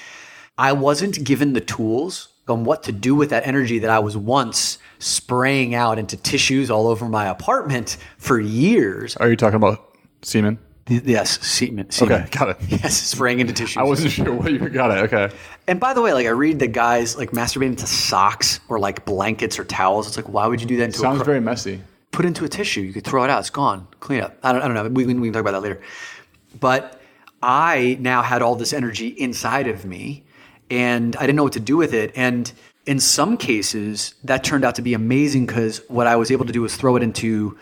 I wasn't given the tools on what to do with that energy that I was once spraying out into tissues all over my apartment for years. Are you talking about semen? Yes, semen. Okay, got it. Yes, spraying into tissues. I wasn't sure what you got it. Okay. And by the way, like I read that guys like masturbate into socks or like blankets or towels. It's like, why would you do that into Sounds very messy. Put it into a tissue. You could throw it out. It's gone. Clean it up. I don't know. We can talk about that later. But I now had all this energy inside of me, and I didn't know what to do with it. And in some cases, that turned out to be amazing because what I was able to do was throw it into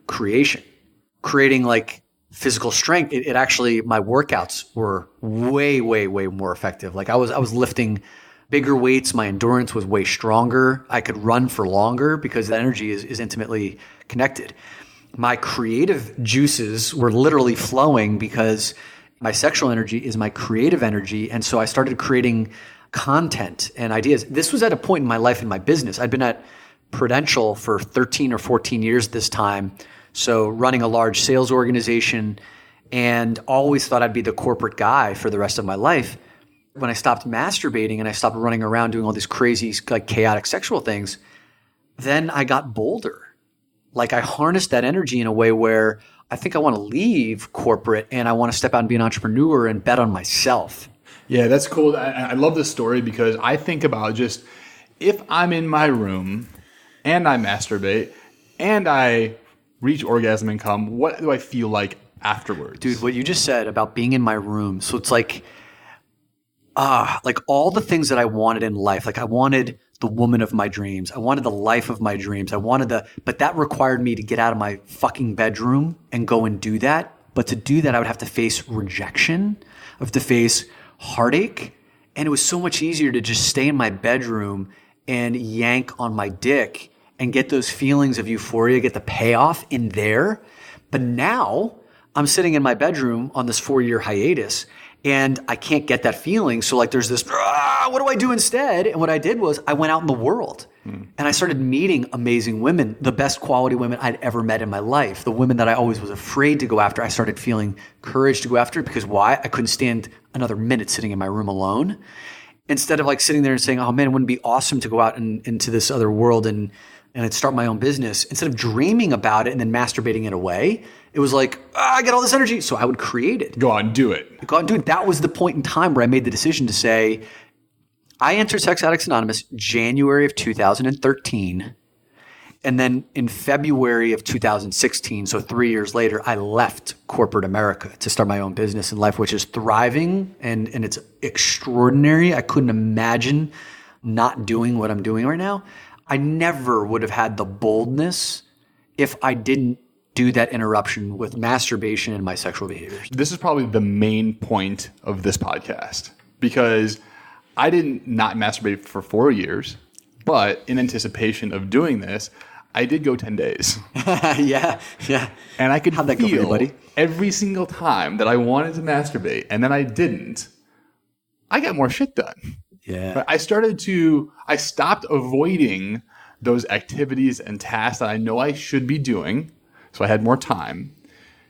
creating like physical strength. It actually, my workouts were way, way, way more effective. Like I was lifting bigger weights. My endurance was way stronger. I could run for longer because that energy is intimately connected. My creative juices were literally flowing because my sexual energy is my creative energy. And so I started creating content and ideas. This was at a point in my life in my business. I'd been at Prudential for 13 or 14 years this time. So running a large sales organization, and always thought I'd be the corporate guy for the rest of my life. When I stopped masturbating and I stopped running around doing all these crazy, like chaotic sexual things, then I got bolder. Like I harnessed that energy in a way where I think I want to leave corporate and I want to step out and be an entrepreneur and bet on myself. Yeah, that's cool. I love this story because I think about just if I'm in my room and I masturbate and I reach orgasm and come, what do I feel like afterwards? Dude, what you just said about being in my room. So it's like all the things that I wanted in life. Like I wanted the woman of my dreams. I wanted the life of my dreams. But that required me to get out of my fucking bedroom and go and do that. But to do that, I would have to face rejection. I have to face heartache. And it was so much easier to just stay in my bedroom and yank on my dick and get those feelings of euphoria, get the payoff in there. But now I'm sitting in my bedroom on this 4-year hiatus and I can't get that feeling. So like there's this, what do I do instead? And what I did was I went out in the world and I started meeting amazing women, the best quality women I'd ever met in my life. The women that I always was afraid to go after, I started feeling courage to go after because why? I couldn't stand another minute sitting in my room alone. Instead of like sitting there and saying, oh man, it wouldn't be awesome to go out into this other world and I'd start my own business. Instead of dreaming about it and then masturbating it away, it was like, I get all this energy. So I would create it. Go out and do it. Go out and do it. That was the point in time where I made the decision to say, I entered Sex Addicts Anonymous January of 2013. And then in February of 2016, so 3 years later, I left corporate America to start my own business in life, which is thriving and it's extraordinary. I couldn't imagine not doing what I'm doing right now. I never would have had the boldness if I didn't do that interruption with masturbation and my sexual behaviors. This is probably the main point of this podcast because I didn't not masturbate for 4 years, but in anticipation of doing this, I did go 10 days. Yeah. And I could How'd that go for you, feel buddy? every single time that I wanted to masturbate and then I didn't, I got more shit done. Yeah. I stopped avoiding those activities and tasks that I know I should be doing. So I had more time.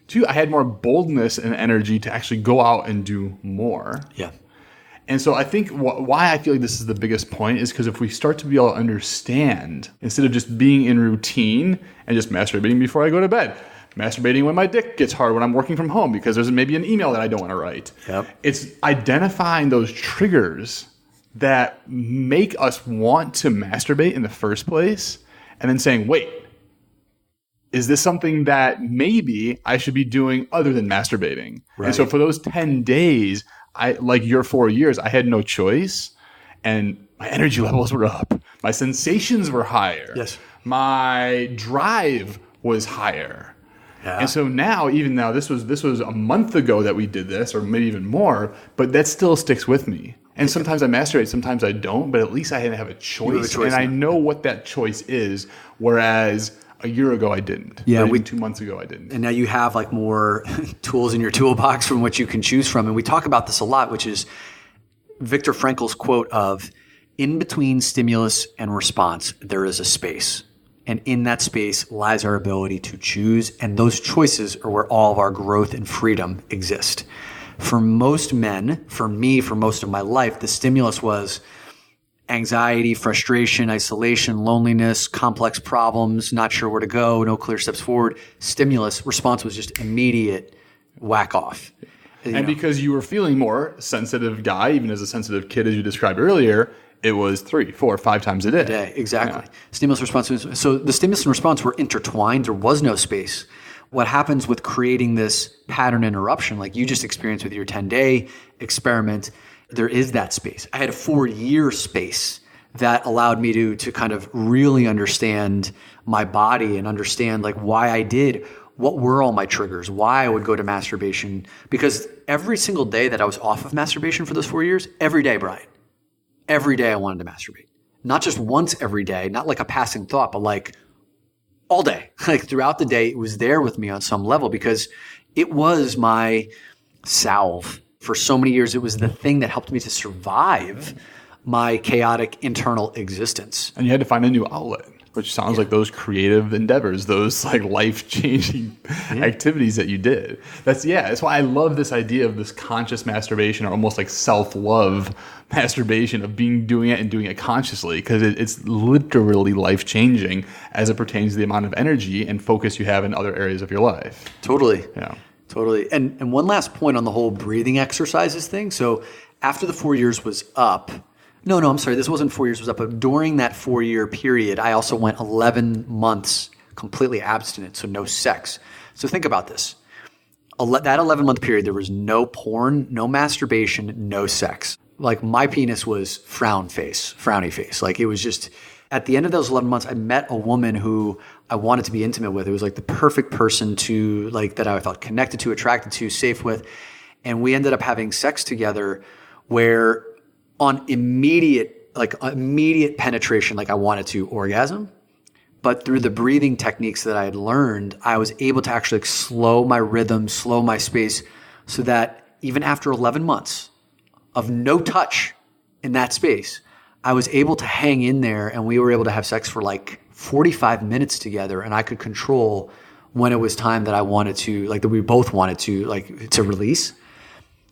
2, I had more boldness and energy to actually go out and do more. Yeah. And so I think why I feel like this is the biggest point is because if we start to be able to understand, instead of just being in routine and just masturbating before I go to bed, masturbating when my dick gets hard when I'm working from home because there's maybe an email that I don't want to write. Yep. It's identifying those triggers that make us want to masturbate in the first place and then saying, wait, is this something that maybe I should be doing other than masturbating? Right. And so for those 10 days, like your 4 years, I had no choice. And my energy levels were up. My sensations were higher. Yes. My drive was higher. Yeah. And so now, even now, this was a month ago that we did this, or maybe even more, but that still sticks with me. And sometimes I masturbate, sometimes I don't, but at least I have a choice. And I know what that choice is, whereas a year ago I didn't. Yeah, or even 2 months ago I didn't. And now you have like more tools in your toolbox from which you can choose from. And we talk about this a lot, which is Viktor Frankl's quote of, in between stimulus and response, there is a space. And in that space lies our ability to choose. And those choices are where all of our growth and freedom exist. For most men, for me, for most of my life, the stimulus was anxiety, frustration, isolation, loneliness, complex problems, not sure where to go, no clear steps forward. Stimulus, response was just immediate whack off. And because you were feeling more sensitive guy, even as a sensitive kid, as you described earlier, it was 3, 4, 5 times a day. Exactly. Yeah. Stimulus response. So the stimulus and response were intertwined. There was no space. What happens with creating this pattern interruption, like you just experienced with your 10-day experiment, there is that space. I had a 4-year space that allowed me to kind of really understand my body and understand like why I did, what were all my triggers, why I would go to masturbation. Because every single day that I was off of masturbation for those 4 years, every day, Bryan, every day I wanted to masturbate. Not just once every day, not like a passing thought, but like all day. Like throughout the day, it was there with me on some level because it was my salve. For so many years, it was the thing that helped me to survive my chaotic internal existence. And you had to find a new outlet, which sounds like those creative endeavors, those like life-changing activities that you did. That's why I love this idea of this conscious masturbation, or almost like self-love masturbation, of doing it consciously, because it's literally life-changing as it pertains to the amount of energy and focus you have in other areas of your life. Totally. Yeah. Totally. And one last point on the whole breathing exercises thing. So after the 4 years was up, no, I'm sorry, this wasn't 4 years was up, but during that 4-year period, I also went 11 months completely abstinent, so no sex. So think about this. That 11-month period, there was no porn, no masturbation, no sex. Like my penis was frowny face. Like it was just, at the end of those 11 months, I met a woman who I wanted to be intimate with. It was like the perfect person to like, that I felt connected to, attracted to, safe with. And we ended up having sex together where on immediate penetration, like I wanted to orgasm. But through the breathing techniques that I had learned, I was able to actually slow my rhythm, slow my space, so that even after 11 months of no touch in that space, I was able to hang in there, and we were able to have sex for like 45 minutes together, and I could control when it was time that I wanted to, like that we both wanted to, like to release.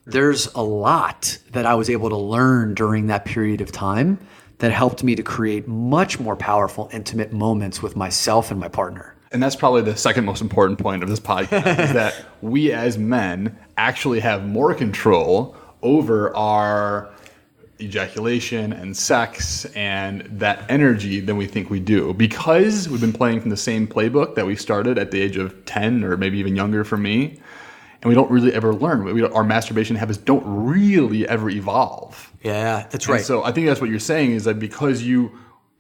There's a lot that I was able to learn during that period of time that helped me to create much more powerful, intimate moments with myself and my partner. And that's probably the second most important point of this podcast is that we as men actually have more control over our ejaculation and sex and that energy than we think we do, because we've been playing from the same playbook that we started at the age of 10 or maybe even younger for me. And we don't really ever learn. Our masturbation habits don't really ever evolve. Yeah, that's right. And so I think that's what you're saying, is that because you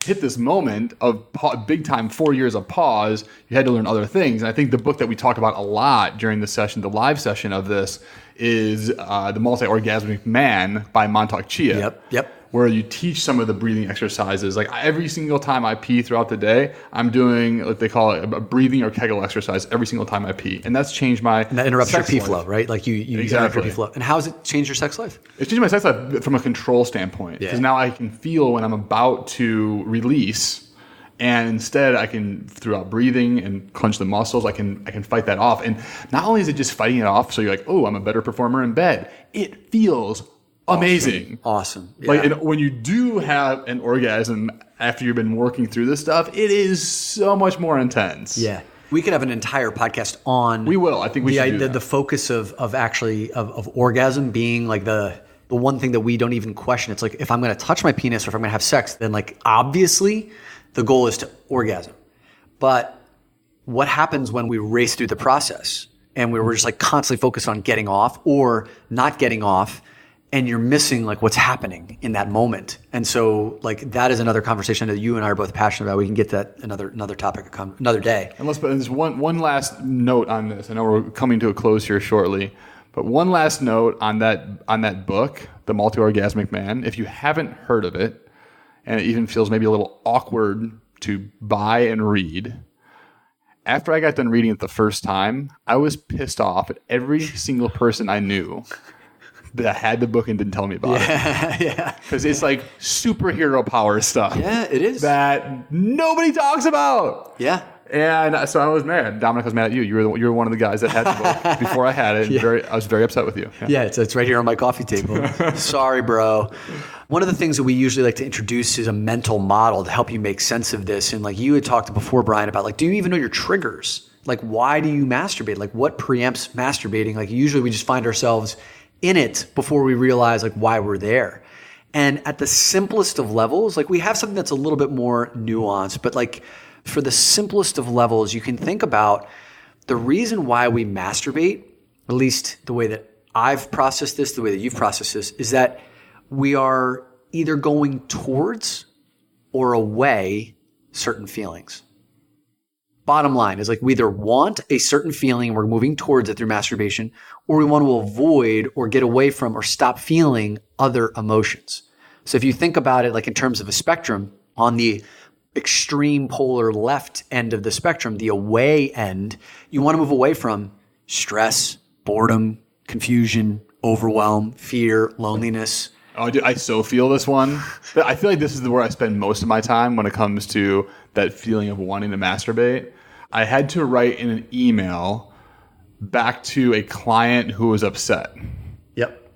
hit this moment of big time 4 years of pause, you had to learn other things. And I think the book that we talk about a lot during the session, the live session of this, is The Multi-Orgasmic Man by Montauk Chia. Yep. where you teach some of the breathing exercises. Like every single time I pee throughout the day, I'm doing what they call it a breathing or Kegel exercise every single time I pee. And that's changed my And that interrupts your sex pee life. flow, right? Like you interrupt your pee flow. And how has it changed your sex life? It's changed my sex life from a control standpoint. Because now I can feel when I'm about to release. And instead, I can, throughout breathing and clench the muscles, I can fight that off. And not only is it just fighting it off, so you're like, oh, I'm a better performer in bed. It feels amazing. Awesome. Yeah. Like, and when you do have an orgasm after you've been working through this stuff, it is so much more intense. Yeah. We could have an entire podcast on. We will. I think we should do that. The focus of orgasm being like the one thing that we don't even question. It's like, if I'm going to touch my penis or if I'm going to have sex, then like obviously the goal is to orgasm. But what happens when we race through the process and we're just like constantly focused on getting off or not getting off, and you're missing like what's happening in that moment? And so like that is another conversation that you and I are both passionate about. We can get to that another topic another day. And there's one last note on this. I know we're coming to a close here shortly, but one last note on that book, The Multi-Orgasmic Man. If you haven't heard of it, and it even feels maybe a little awkward to buy and read, after I got done reading it the first time, I was pissed off at every single person I knew that had the book and didn't tell me about it. Yeah. Because it's like superhero power stuff. Yeah, it is. That nobody talks about. Yeah. And so I was mad. Dominic was mad at you. You were one of the guys that had the book before I had it. And I was very upset with you. Yeah, it's right here on my coffee table. Sorry, bro. One of the things that we usually like to introduce is a mental model to help you make sense of this. And like you had talked before, Bryan, about like, do you even know your triggers? Like, why do you masturbate? Like, what preempts masturbating? Like, usually we just find ourselves in it before we realize like why we're there. And at the simplest of levels, like we have something that's a little bit more nuanced, but like for the simplest of levels, you can think about the reason why we masturbate, at least the way that I've processed this, the way that you've processed this, is that we are either going towards or away certain feelings. Bottom line is like we either want a certain feeling and we're moving towards it through masturbation, or we want to avoid or get away from or stop feeling other emotions. So if you think about it like in terms of a spectrum, on the extreme polar left end of the spectrum, the away end, you want to move away from stress, boredom, confusion, overwhelm, fear, loneliness. Oh, dude, I so feel this one. I feel like this is where I spend most of my time when it comes to that feeling of wanting to masturbate. I had to write in an email back to a client who was upset. Yep.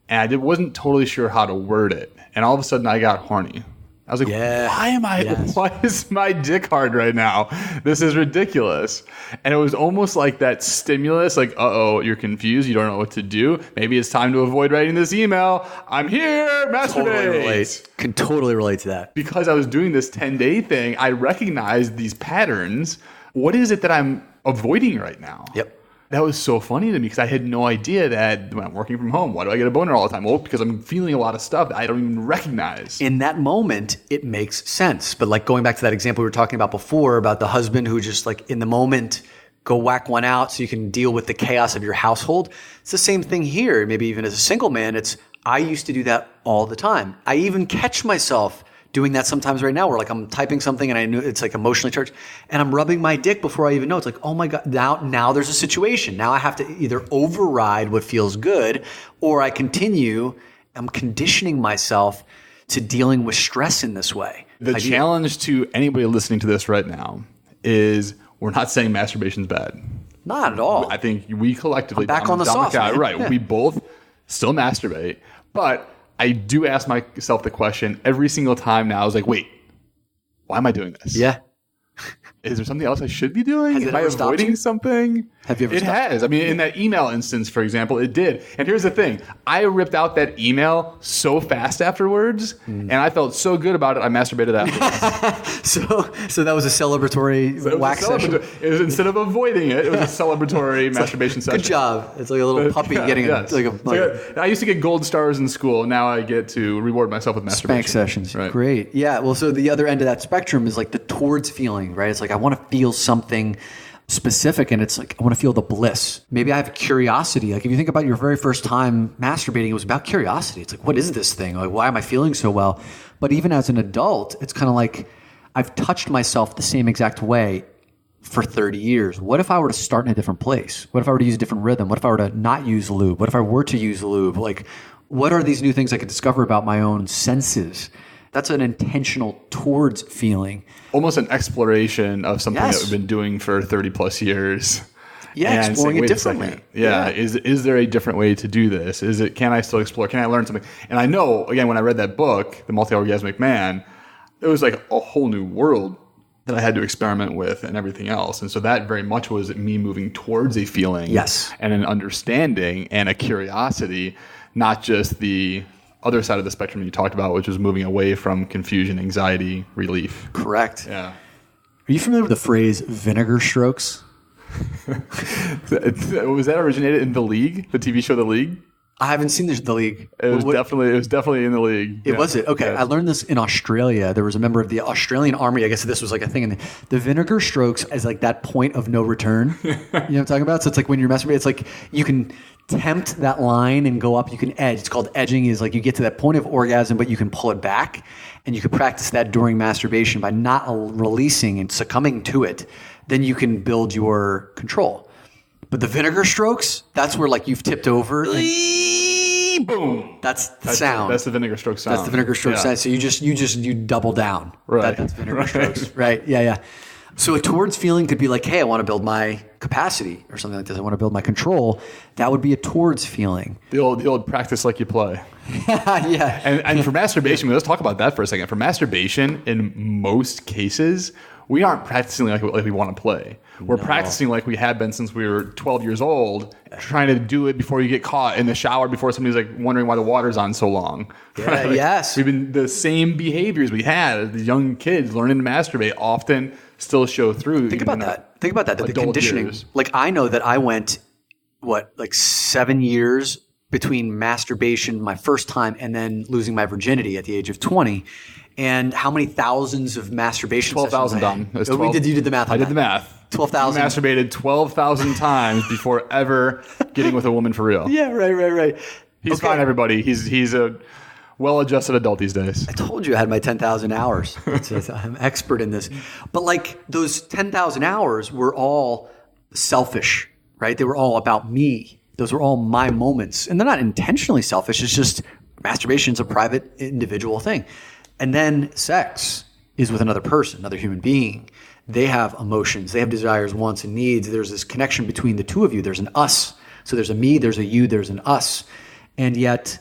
And I wasn't totally sure how to word it. And all of a sudden I got horny. I was like, why is my dick hard right now? This is ridiculous. And it was almost like that stimulus, like, uh-oh, you're confused. You don't know what to do. Maybe it's time to avoid writing this email. I'm here, masturbate. Can totally relate to that. Because I was doing this 10-day thing, I recognized these patterns. What is it that I'm avoiding right now? Yep. That was so funny to me because I had no idea that when I'm working from home, why do I get a boner all the time? Well, because I'm feeling a lot of stuff that I don't even recognize. In that moment, it makes sense. But like going back to that example we were talking about before about the husband who just like in the moment go whack one out so you can deal with the chaos of your household. It's the same thing here. Maybe even as a single man, I used to do that all the time. I even catch myself doing that sometimes right now where like I'm typing something and I knew it's like emotionally charged and I'm rubbing my dick before I even know. It's like, oh my God, now there's a situation. Now I have to either override what feels good or I continue. I'm conditioning myself to dealing with stress in this way. The challenge to anybody listening to this right now is we're not saying masturbation's bad. Not at all. I think we collectively, back on the sauce, right? Yeah. We both still masturbate, but I do ask myself the question every single time now. I was like, wait, why am I doing this? Yeah. Is there something else I should be doing? Has it Am I ever stopped avoiding you? something? Have you ever It stopped? has. I mean, in that email instance, for example, it did. And here's the thing. I ripped out that email so fast afterwards, and I felt so good about it, I masturbated afterwards. So that was a celebratory wax session. It was, instead of avoiding it, it was a celebratory masturbation session. Good job. It's like a little puppy getting yes. I used to get gold stars in school. Now I get to reward myself with masturbation. Spank sessions. Right. Great. Yeah. Well, so the other end of that spectrum is like the towards feeling, right? It's like I want to feel something. specific, and it's like, I want to feel the bliss. Maybe I have curiosity. Like if you think about your very first time masturbating, it was about curiosity. It's like, what is this thing? Like, why am I feeling so well? But even as an adult, it's kind of like I've touched myself the same exact way for 30 years. What if I were to start in a different place? What if I were to use a different rhythm? What if I were to not use lube? What if I were to use lube? Like, what are these new things I could discover about my own senses? That's an intentional towards feeling. Almost an exploration of something Yes. that we've been doing for 30 plus years. Yeah, And exploring saying, it "Wait a differently." second. Yeah. Is there a different way to do this? Can I still explore? Can I learn something? And I know, again, when I read that book, The Multi-Orgasmic Man, it was like a whole new world that I had to experiment with and everything else. And so that very much was me moving towards a feeling Yes. and an understanding and a curiosity, not just the other side of the spectrum you talked about, which was moving away from confusion, anxiety, relief. Correct. Yeah. Are you familiar with the phrase vinegar strokes? Was that originated in The League, the TV show The League? I haven't seen The League. It was definitely in The League. It was it? Okay. Yeah. I learned this in Australia. There was a member of the Australian Army. I guess this was like a thing. And the vinegar strokes is like that point of no return. You know what I'm talking about? So it's like when you're masturbating, it's like you can tempt that line and go up. You can edge. It's called edging. Is like you get to that point of orgasm, but you can pull it back. And you can practice that during masturbation by not releasing and succumbing to it. Then you can build your control. But the vinegar strokes, that's where like you've tipped over. Boom. That's the sound. That's the vinegar stroke sound. That's the vinegar stroke sound. So you double down. Right. That's vinegar strokes. Right. Yeah. So a towards feeling could be like, hey, I want to build my capacity or something like this. I want to build my control. That would be a towards feeling. The old practice like you play. Yeah. And for masturbation, let's talk about that for a second. For masturbation, in most cases, we aren't practicing like we want to play. We're practicing like we have been since we were 12 years old, trying to do it before you get caught in the shower, before somebody's like wondering why the water's on so long. Yeah, Like, yes. We've been the same behaviors we had as the young kids learning to masturbate often still show through. Think about that. The adult conditioning. years. Like I know that I went, 7 years between masturbation, my first time, and then losing my virginity at the age of 20. And how many thousands of masturbation 12,000 sessions? done. You did the math on I that. did the math. 12,000. You masturbated 12,000 times before ever getting with a woman for real. Yeah, right. He's fine, everybody. He's a well-adjusted adult these days. I told you I had my 10,000 hours. I'm expert in this. But like those 10,000 hours were all selfish, right? They were all about me. Those were all my moments. And they're not intentionally selfish. It's just masturbation is a private, individual thing. And then sex is with another person, another human being. They have emotions. They have desires, wants, and needs. There's this connection between the two of you. There's an us. So there's a me, there's a you, there's an us. And yet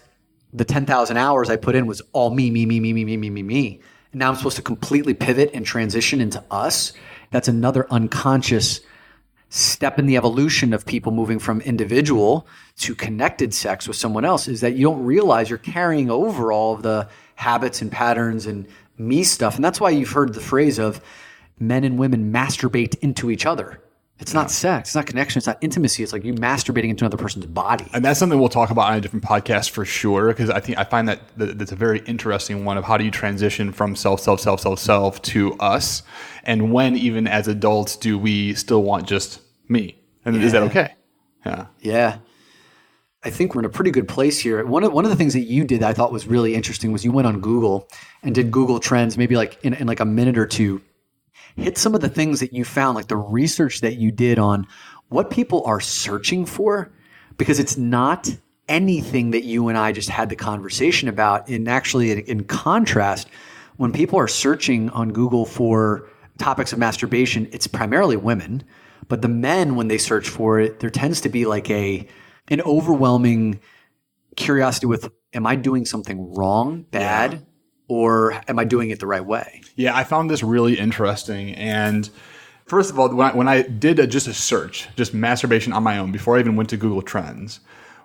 the 10,000 hours I put in was all me. And now I'm supposed to completely pivot and transition into us. That's another unconscious step in the evolution of people moving from individual to connected sex with someone else, is that you don't realize you're carrying over all of the habits and patterns and me stuff. And that's why you've heard the phrase of men and women masturbate into each other. It's not sex. It's not connection. It's not intimacy. It's like you masturbating into another person's body. And that's something we'll talk about on a different podcast for sure, because I find that's a very interesting one of how do you transition from self to us, and when even as adults do we still want just me? And is that okay? Yeah. I think we're in a pretty good place here. One of the things that you did that I thought was really interesting was you went on Google and did Google Trends, maybe like in like a minute or two. Hit some of the things that you found, like the research that you did on what people are searching for, because it's not anything that you and I just had the conversation about. And actually, in contrast, when people are searching on Google for topics of masturbation, it's primarily women. But the men, when they search for it, there tends to be like an overwhelming curiosity with, am I doing something wrong, bad? Yeah. Or am I doing it the right way? Yeah, I found this really interesting. And first of all, when I did just a search, just masturbation on my own, before I even went to Google Trends,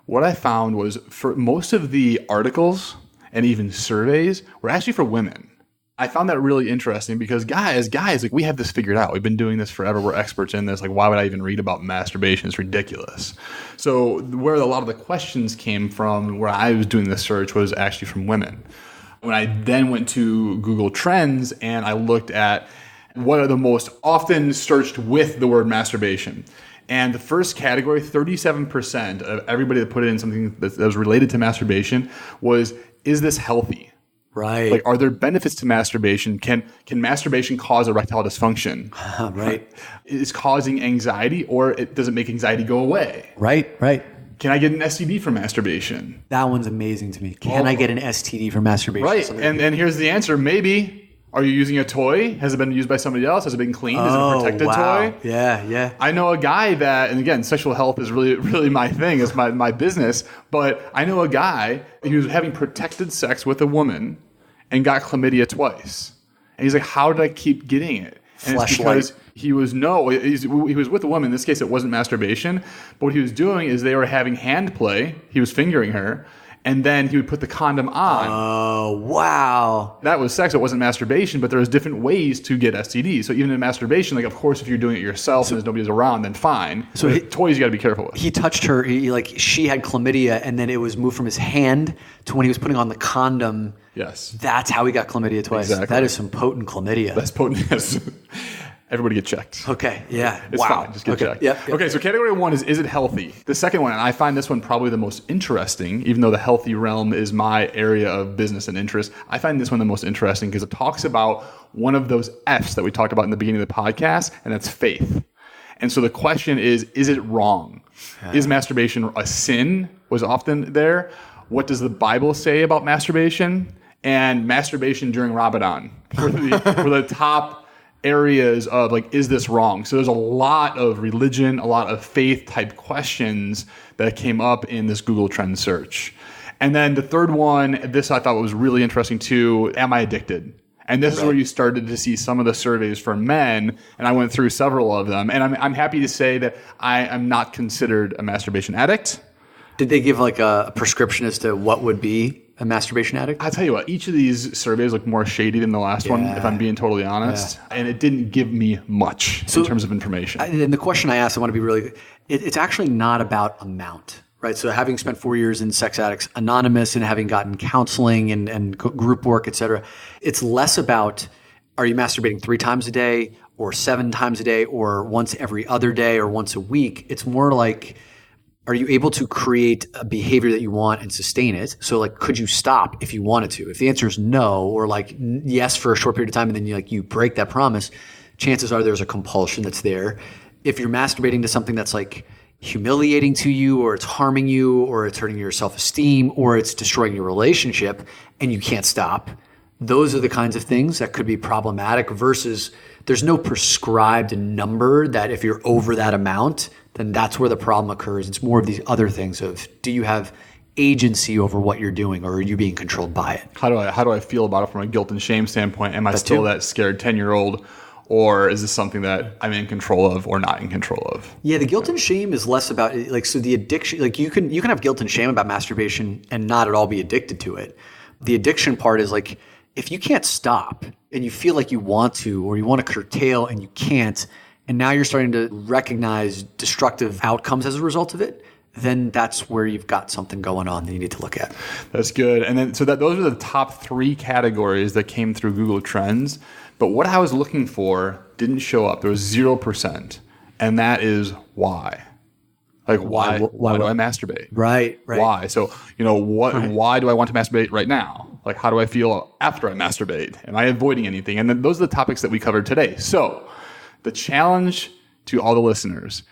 what I found was for most of the articles and even surveys were actually for women. I found that really interesting because guys, like we have this figured out. We've been doing this forever. We're experts in this. Like, why would I even read about masturbation? It's ridiculous. So where a lot of the questions came from, where I was doing the search, was actually from women. When I then went to Google Trends and I looked at What are the most often searched with the word masturbation? And the first category, 37% of everybody that put it in something that was related to masturbation was, is this healthy? Right. Like, are there benefits to masturbation? Can masturbation cause erectile dysfunction? Right. Is causing anxiety, or does it make anxiety go away? Right. Can I get an STD from masturbation? That one's amazing to me. Can I get an STD from masturbation? Right. And here's the answer. Maybe. Are you using a toy? Has it been used by somebody else? Has it been cleaned? Is it a protected toy? Yeah. I know a guy that, and again, sexual health is really my thing, it's my business, but I know a guy, he was having protected sex with a woman and got chlamydia twice. And he's like, how did I keep getting it? And it's because he was with a woman. In this case, it wasn't masturbation. But what he was doing is they were having hand play. He was fingering her. And then he would put the condom on. Oh, wow. That was sex. It wasn't masturbation, but there was different ways to get STDs. So even in masturbation, like, of course, if you're doing it yourself and there's nobody's around, then fine. So toys, you got to be careful with. He touched her. She had chlamydia, and then it was moved from his hand to when he was putting on the condom. Yes. That's how he got chlamydia twice. Exactly. That is some potent chlamydia. That's potent. Yes. Everybody get checked. Okay. Yeah. It's fine. Just get checked. Yep. Okay. So category one is it healthy? The second one, and I find this one probably the most interesting, even though the healthy realm is my area of business and interest. I find this one the most interesting because it talks about one of those F's that we talked about in the beginning of the podcast, and that's faith. And so the question is it wrong? Is masturbation a sin? Was often there. What does the Bible say about masturbation? And masturbation during Ramadan were the top areas of, like, is this wrong? So there's a lot of religion, a lot of faith type questions that came up in this Google Trend search. And then the third one, this I thought was really interesting too, am I addicted? And this is where you started to see some of the surveys for men, and I went through several of them. And I'm happy to say that I am not considered a masturbation addict. Did they give like a prescription as to what would be a masturbation addict? I'll tell you what, eeach of these surveys look more shady than the last one, if I'm being totally honest. Yeah. And it didn't give me much in terms of information. And the question I asked, I want to be really, it's actually not about amount, right? So having spent 4 years in Sex Addicts Anonymous and having gotten counseling and group work, et cetera, it's less about, are you masturbating 3 times a day or 7 times a day or once every other day or once a week? It's more like, are you able to create a behavior that you want and sustain it? So, like, could you stop if you wanted to? If the answer is no, or like yes for a short period of time, and then you break that promise, chances are there's a compulsion that's there. If you're masturbating to something that's like humiliating to you, or it's harming you, or it's hurting your self-esteem, or it's destroying your relationship, and you can't stop, those are the kinds of things that could be problematic. Versus, there's no prescribed number that if you're over that amount, then that's where the problem occurs. It's more of these other things of, do you have agency over what you're doing, or are you being controlled by it? How do I feel about it from a guilt and shame standpoint? Am I still that scared 10-year-old, or is this something that I'm in control of or not in control of? Yeah, the guilt and shame is less about, like, so the addiction, like, you can have guilt and shame about masturbation and not at all be addicted to it. The addiction part is like, if you can't stop and you feel like you want to, or you want to curtail and you can't, and now you're starting to recognize destructive outcomes as a result of it, then that's where you've got something going on that you need to look at. That's good. And then, so those are the top 3 categories that came through Google Trends. But what I was looking for didn't show up. There was 0%. And that is why. Like, why do I masturbate? Right. Why? So, why do I want to masturbate right now? Like, how do I feel after I masturbate? Am I avoiding anything? And then those are the topics that we covered today. So, the challenge to all the listeners,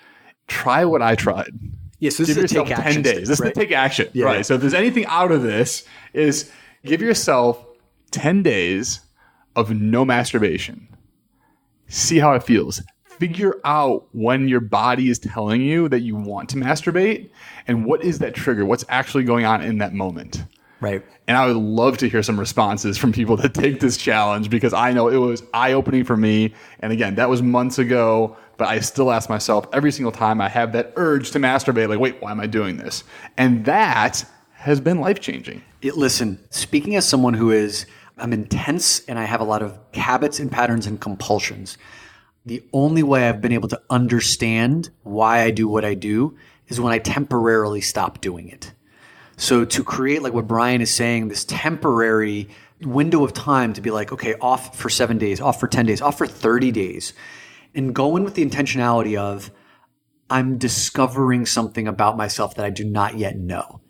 try what I tried. Yes, this give is yourself take 10 action days. This is the take action. Yeah. Right. So if there's anything out of this, is give yourself 10 days of no masturbation. See how it feels. Figure out when your body is telling you that you want to masturbate, and what is that trigger? What's actually going on in that moment? Right. And I would love to hear some responses from people that take this challenge, because I know it was eye-opening for me. And again, that was months ago, but I still ask myself every single time I have that urge to masturbate, like, wait, why am I doing this? And that has been life-changing. Listen, speaking as someone who I'm intense and I have a lot of habits and patterns and compulsions, the only way I've been able to understand why I do what I do is when I temporarily stop doing it. So to create, like what Bryan is saying, this temporary window of time to be like, okay, off for 7 days, off for 10 days, off for 30 days, and go in with the intentionality of, I'm discovering something about myself that I do not yet know.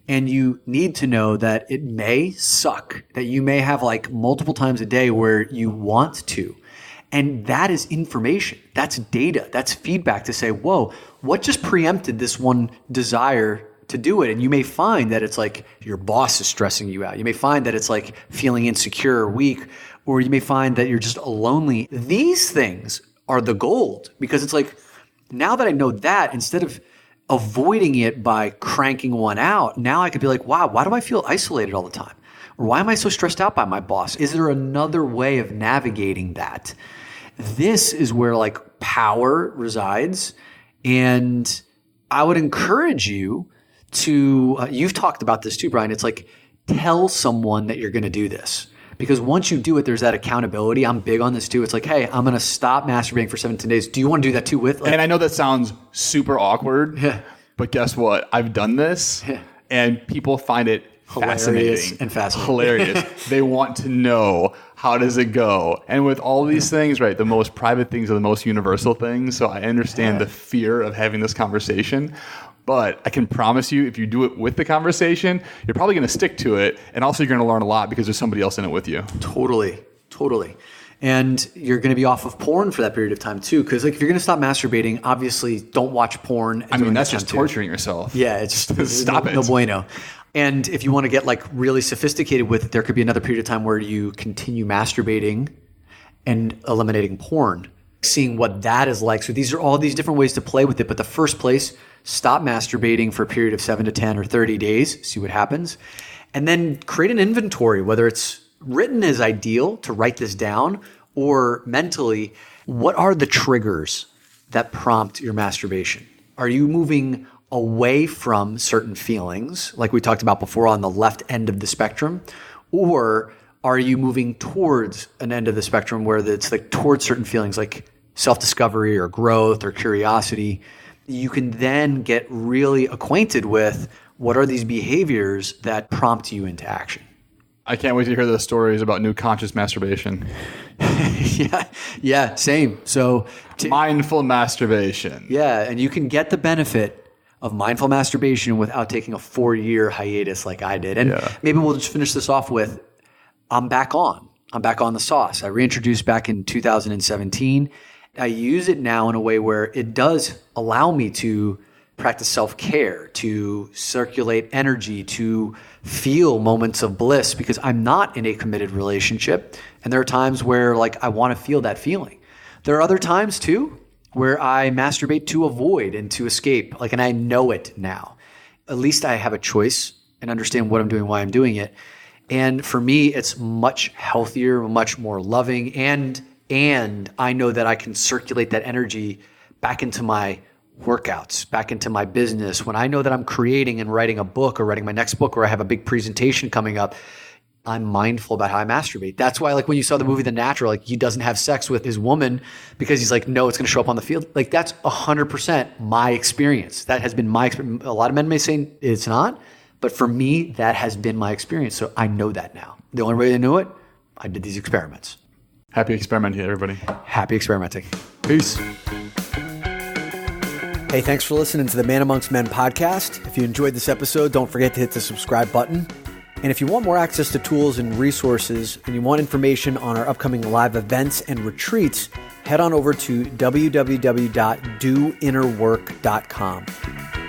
And you need to know that it may suck, that you may have like multiple times a day where you want to. And that is information. That's data. That's feedback to say, whoa, what just preempted this one desire to do it? And you may find that it's like your boss is stressing you out. You may find that it's like feeling insecure or weak, or you may find that you're just lonely. These things are the gold, because it's like, now that I know that, instead of avoiding it by cranking one out, now I could be like, wow, why do I feel isolated all the time? Or why am I so stressed out by my boss? Is there another way of navigating that? This is where like power resides. And I would encourage you to, you've talked about this too, Bryan. It's like, tell someone that you're going to do this. Because once you do it, there's that accountability. I'm big on this too. It's like, hey, I'm going to stop masturbating for 17 days. Do you want to do that too with? And I know that sounds super awkward, but guess what? I've done this and people find it fascinating. Hilarious. They want to know, how does it go? And with all these things, right, the most private things are the most universal things. So I understand the fear of having this conversation. But I can promise you, if you do it with the conversation, you're probably going to stick to it. And also you're going to learn a lot because there's somebody else in it with you. Totally. And you're going to be off of porn for that period of time too. Because like if you're going to stop masturbating, obviously don't watch porn. I mean, that's just torturing yourself. Yeah, it's just stop it. No bueno. And if you want to get like really sophisticated with it, there could be another period of time where you continue masturbating and eliminating porn, seeing what that is like. So these are all these different ways to play with it. But the first place, stop masturbating for a period of 7 to 10 or 30 days, see what happens. And then create an inventory, whether it's written as ideal to write this down or mentally, what are the triggers that prompt your masturbation? Are you moving away from certain feelings, like we talked about before on the left end of the spectrum? Or are you moving towards an end of the spectrum where it's like towards certain feelings like self-discovery or growth or curiosity? You can then get really acquainted with what are these behaviors that prompt you into action. I can't wait to hear the stories about new conscious masturbation. Yeah, same. So mindful masturbation. Yeah, and you can get the benefit of mindful masturbation without taking a 4-year hiatus like I did. And maybe we'll just finish this off with, I'm back on the sauce. I reintroduced back in 2017. I use it now in a way where it does allow me to practice self-care, to circulate energy, to feel moments of bliss, because I'm not in a committed relationship. And there are times where like I want to feel that feeling. There are other times too where I masturbate to avoid and to escape, and I know it now. At least I have a choice and understand what I'm doing, why I'm doing it. And for me, it's much healthier, much more loving, and I know that I can circulate that energy back into my workouts, back into my business. When I know that I'm creating and writing a book or writing my next book, or I have a big presentation coming up, I'm mindful about how I masturbate. That's why, like when you saw the movie The Natural, like he doesn't have sex with his woman because he's like, no, it's going to show up on the field. Like that's 100% my experience. That has been my experience. A lot of men may say it's not, but for me, that has been my experience. So I know that now. The only way I knew it, I did these experiments. Happy experimenting, everybody. Happy experimenting. Peace. Hey, thanks for listening to the Man Amongst Men podcast. If you enjoyed this episode, don't forget to hit the subscribe button. And if you want more access to tools and resources, and you want information on our upcoming live events and retreats, head on over to www.doinnerwork.com.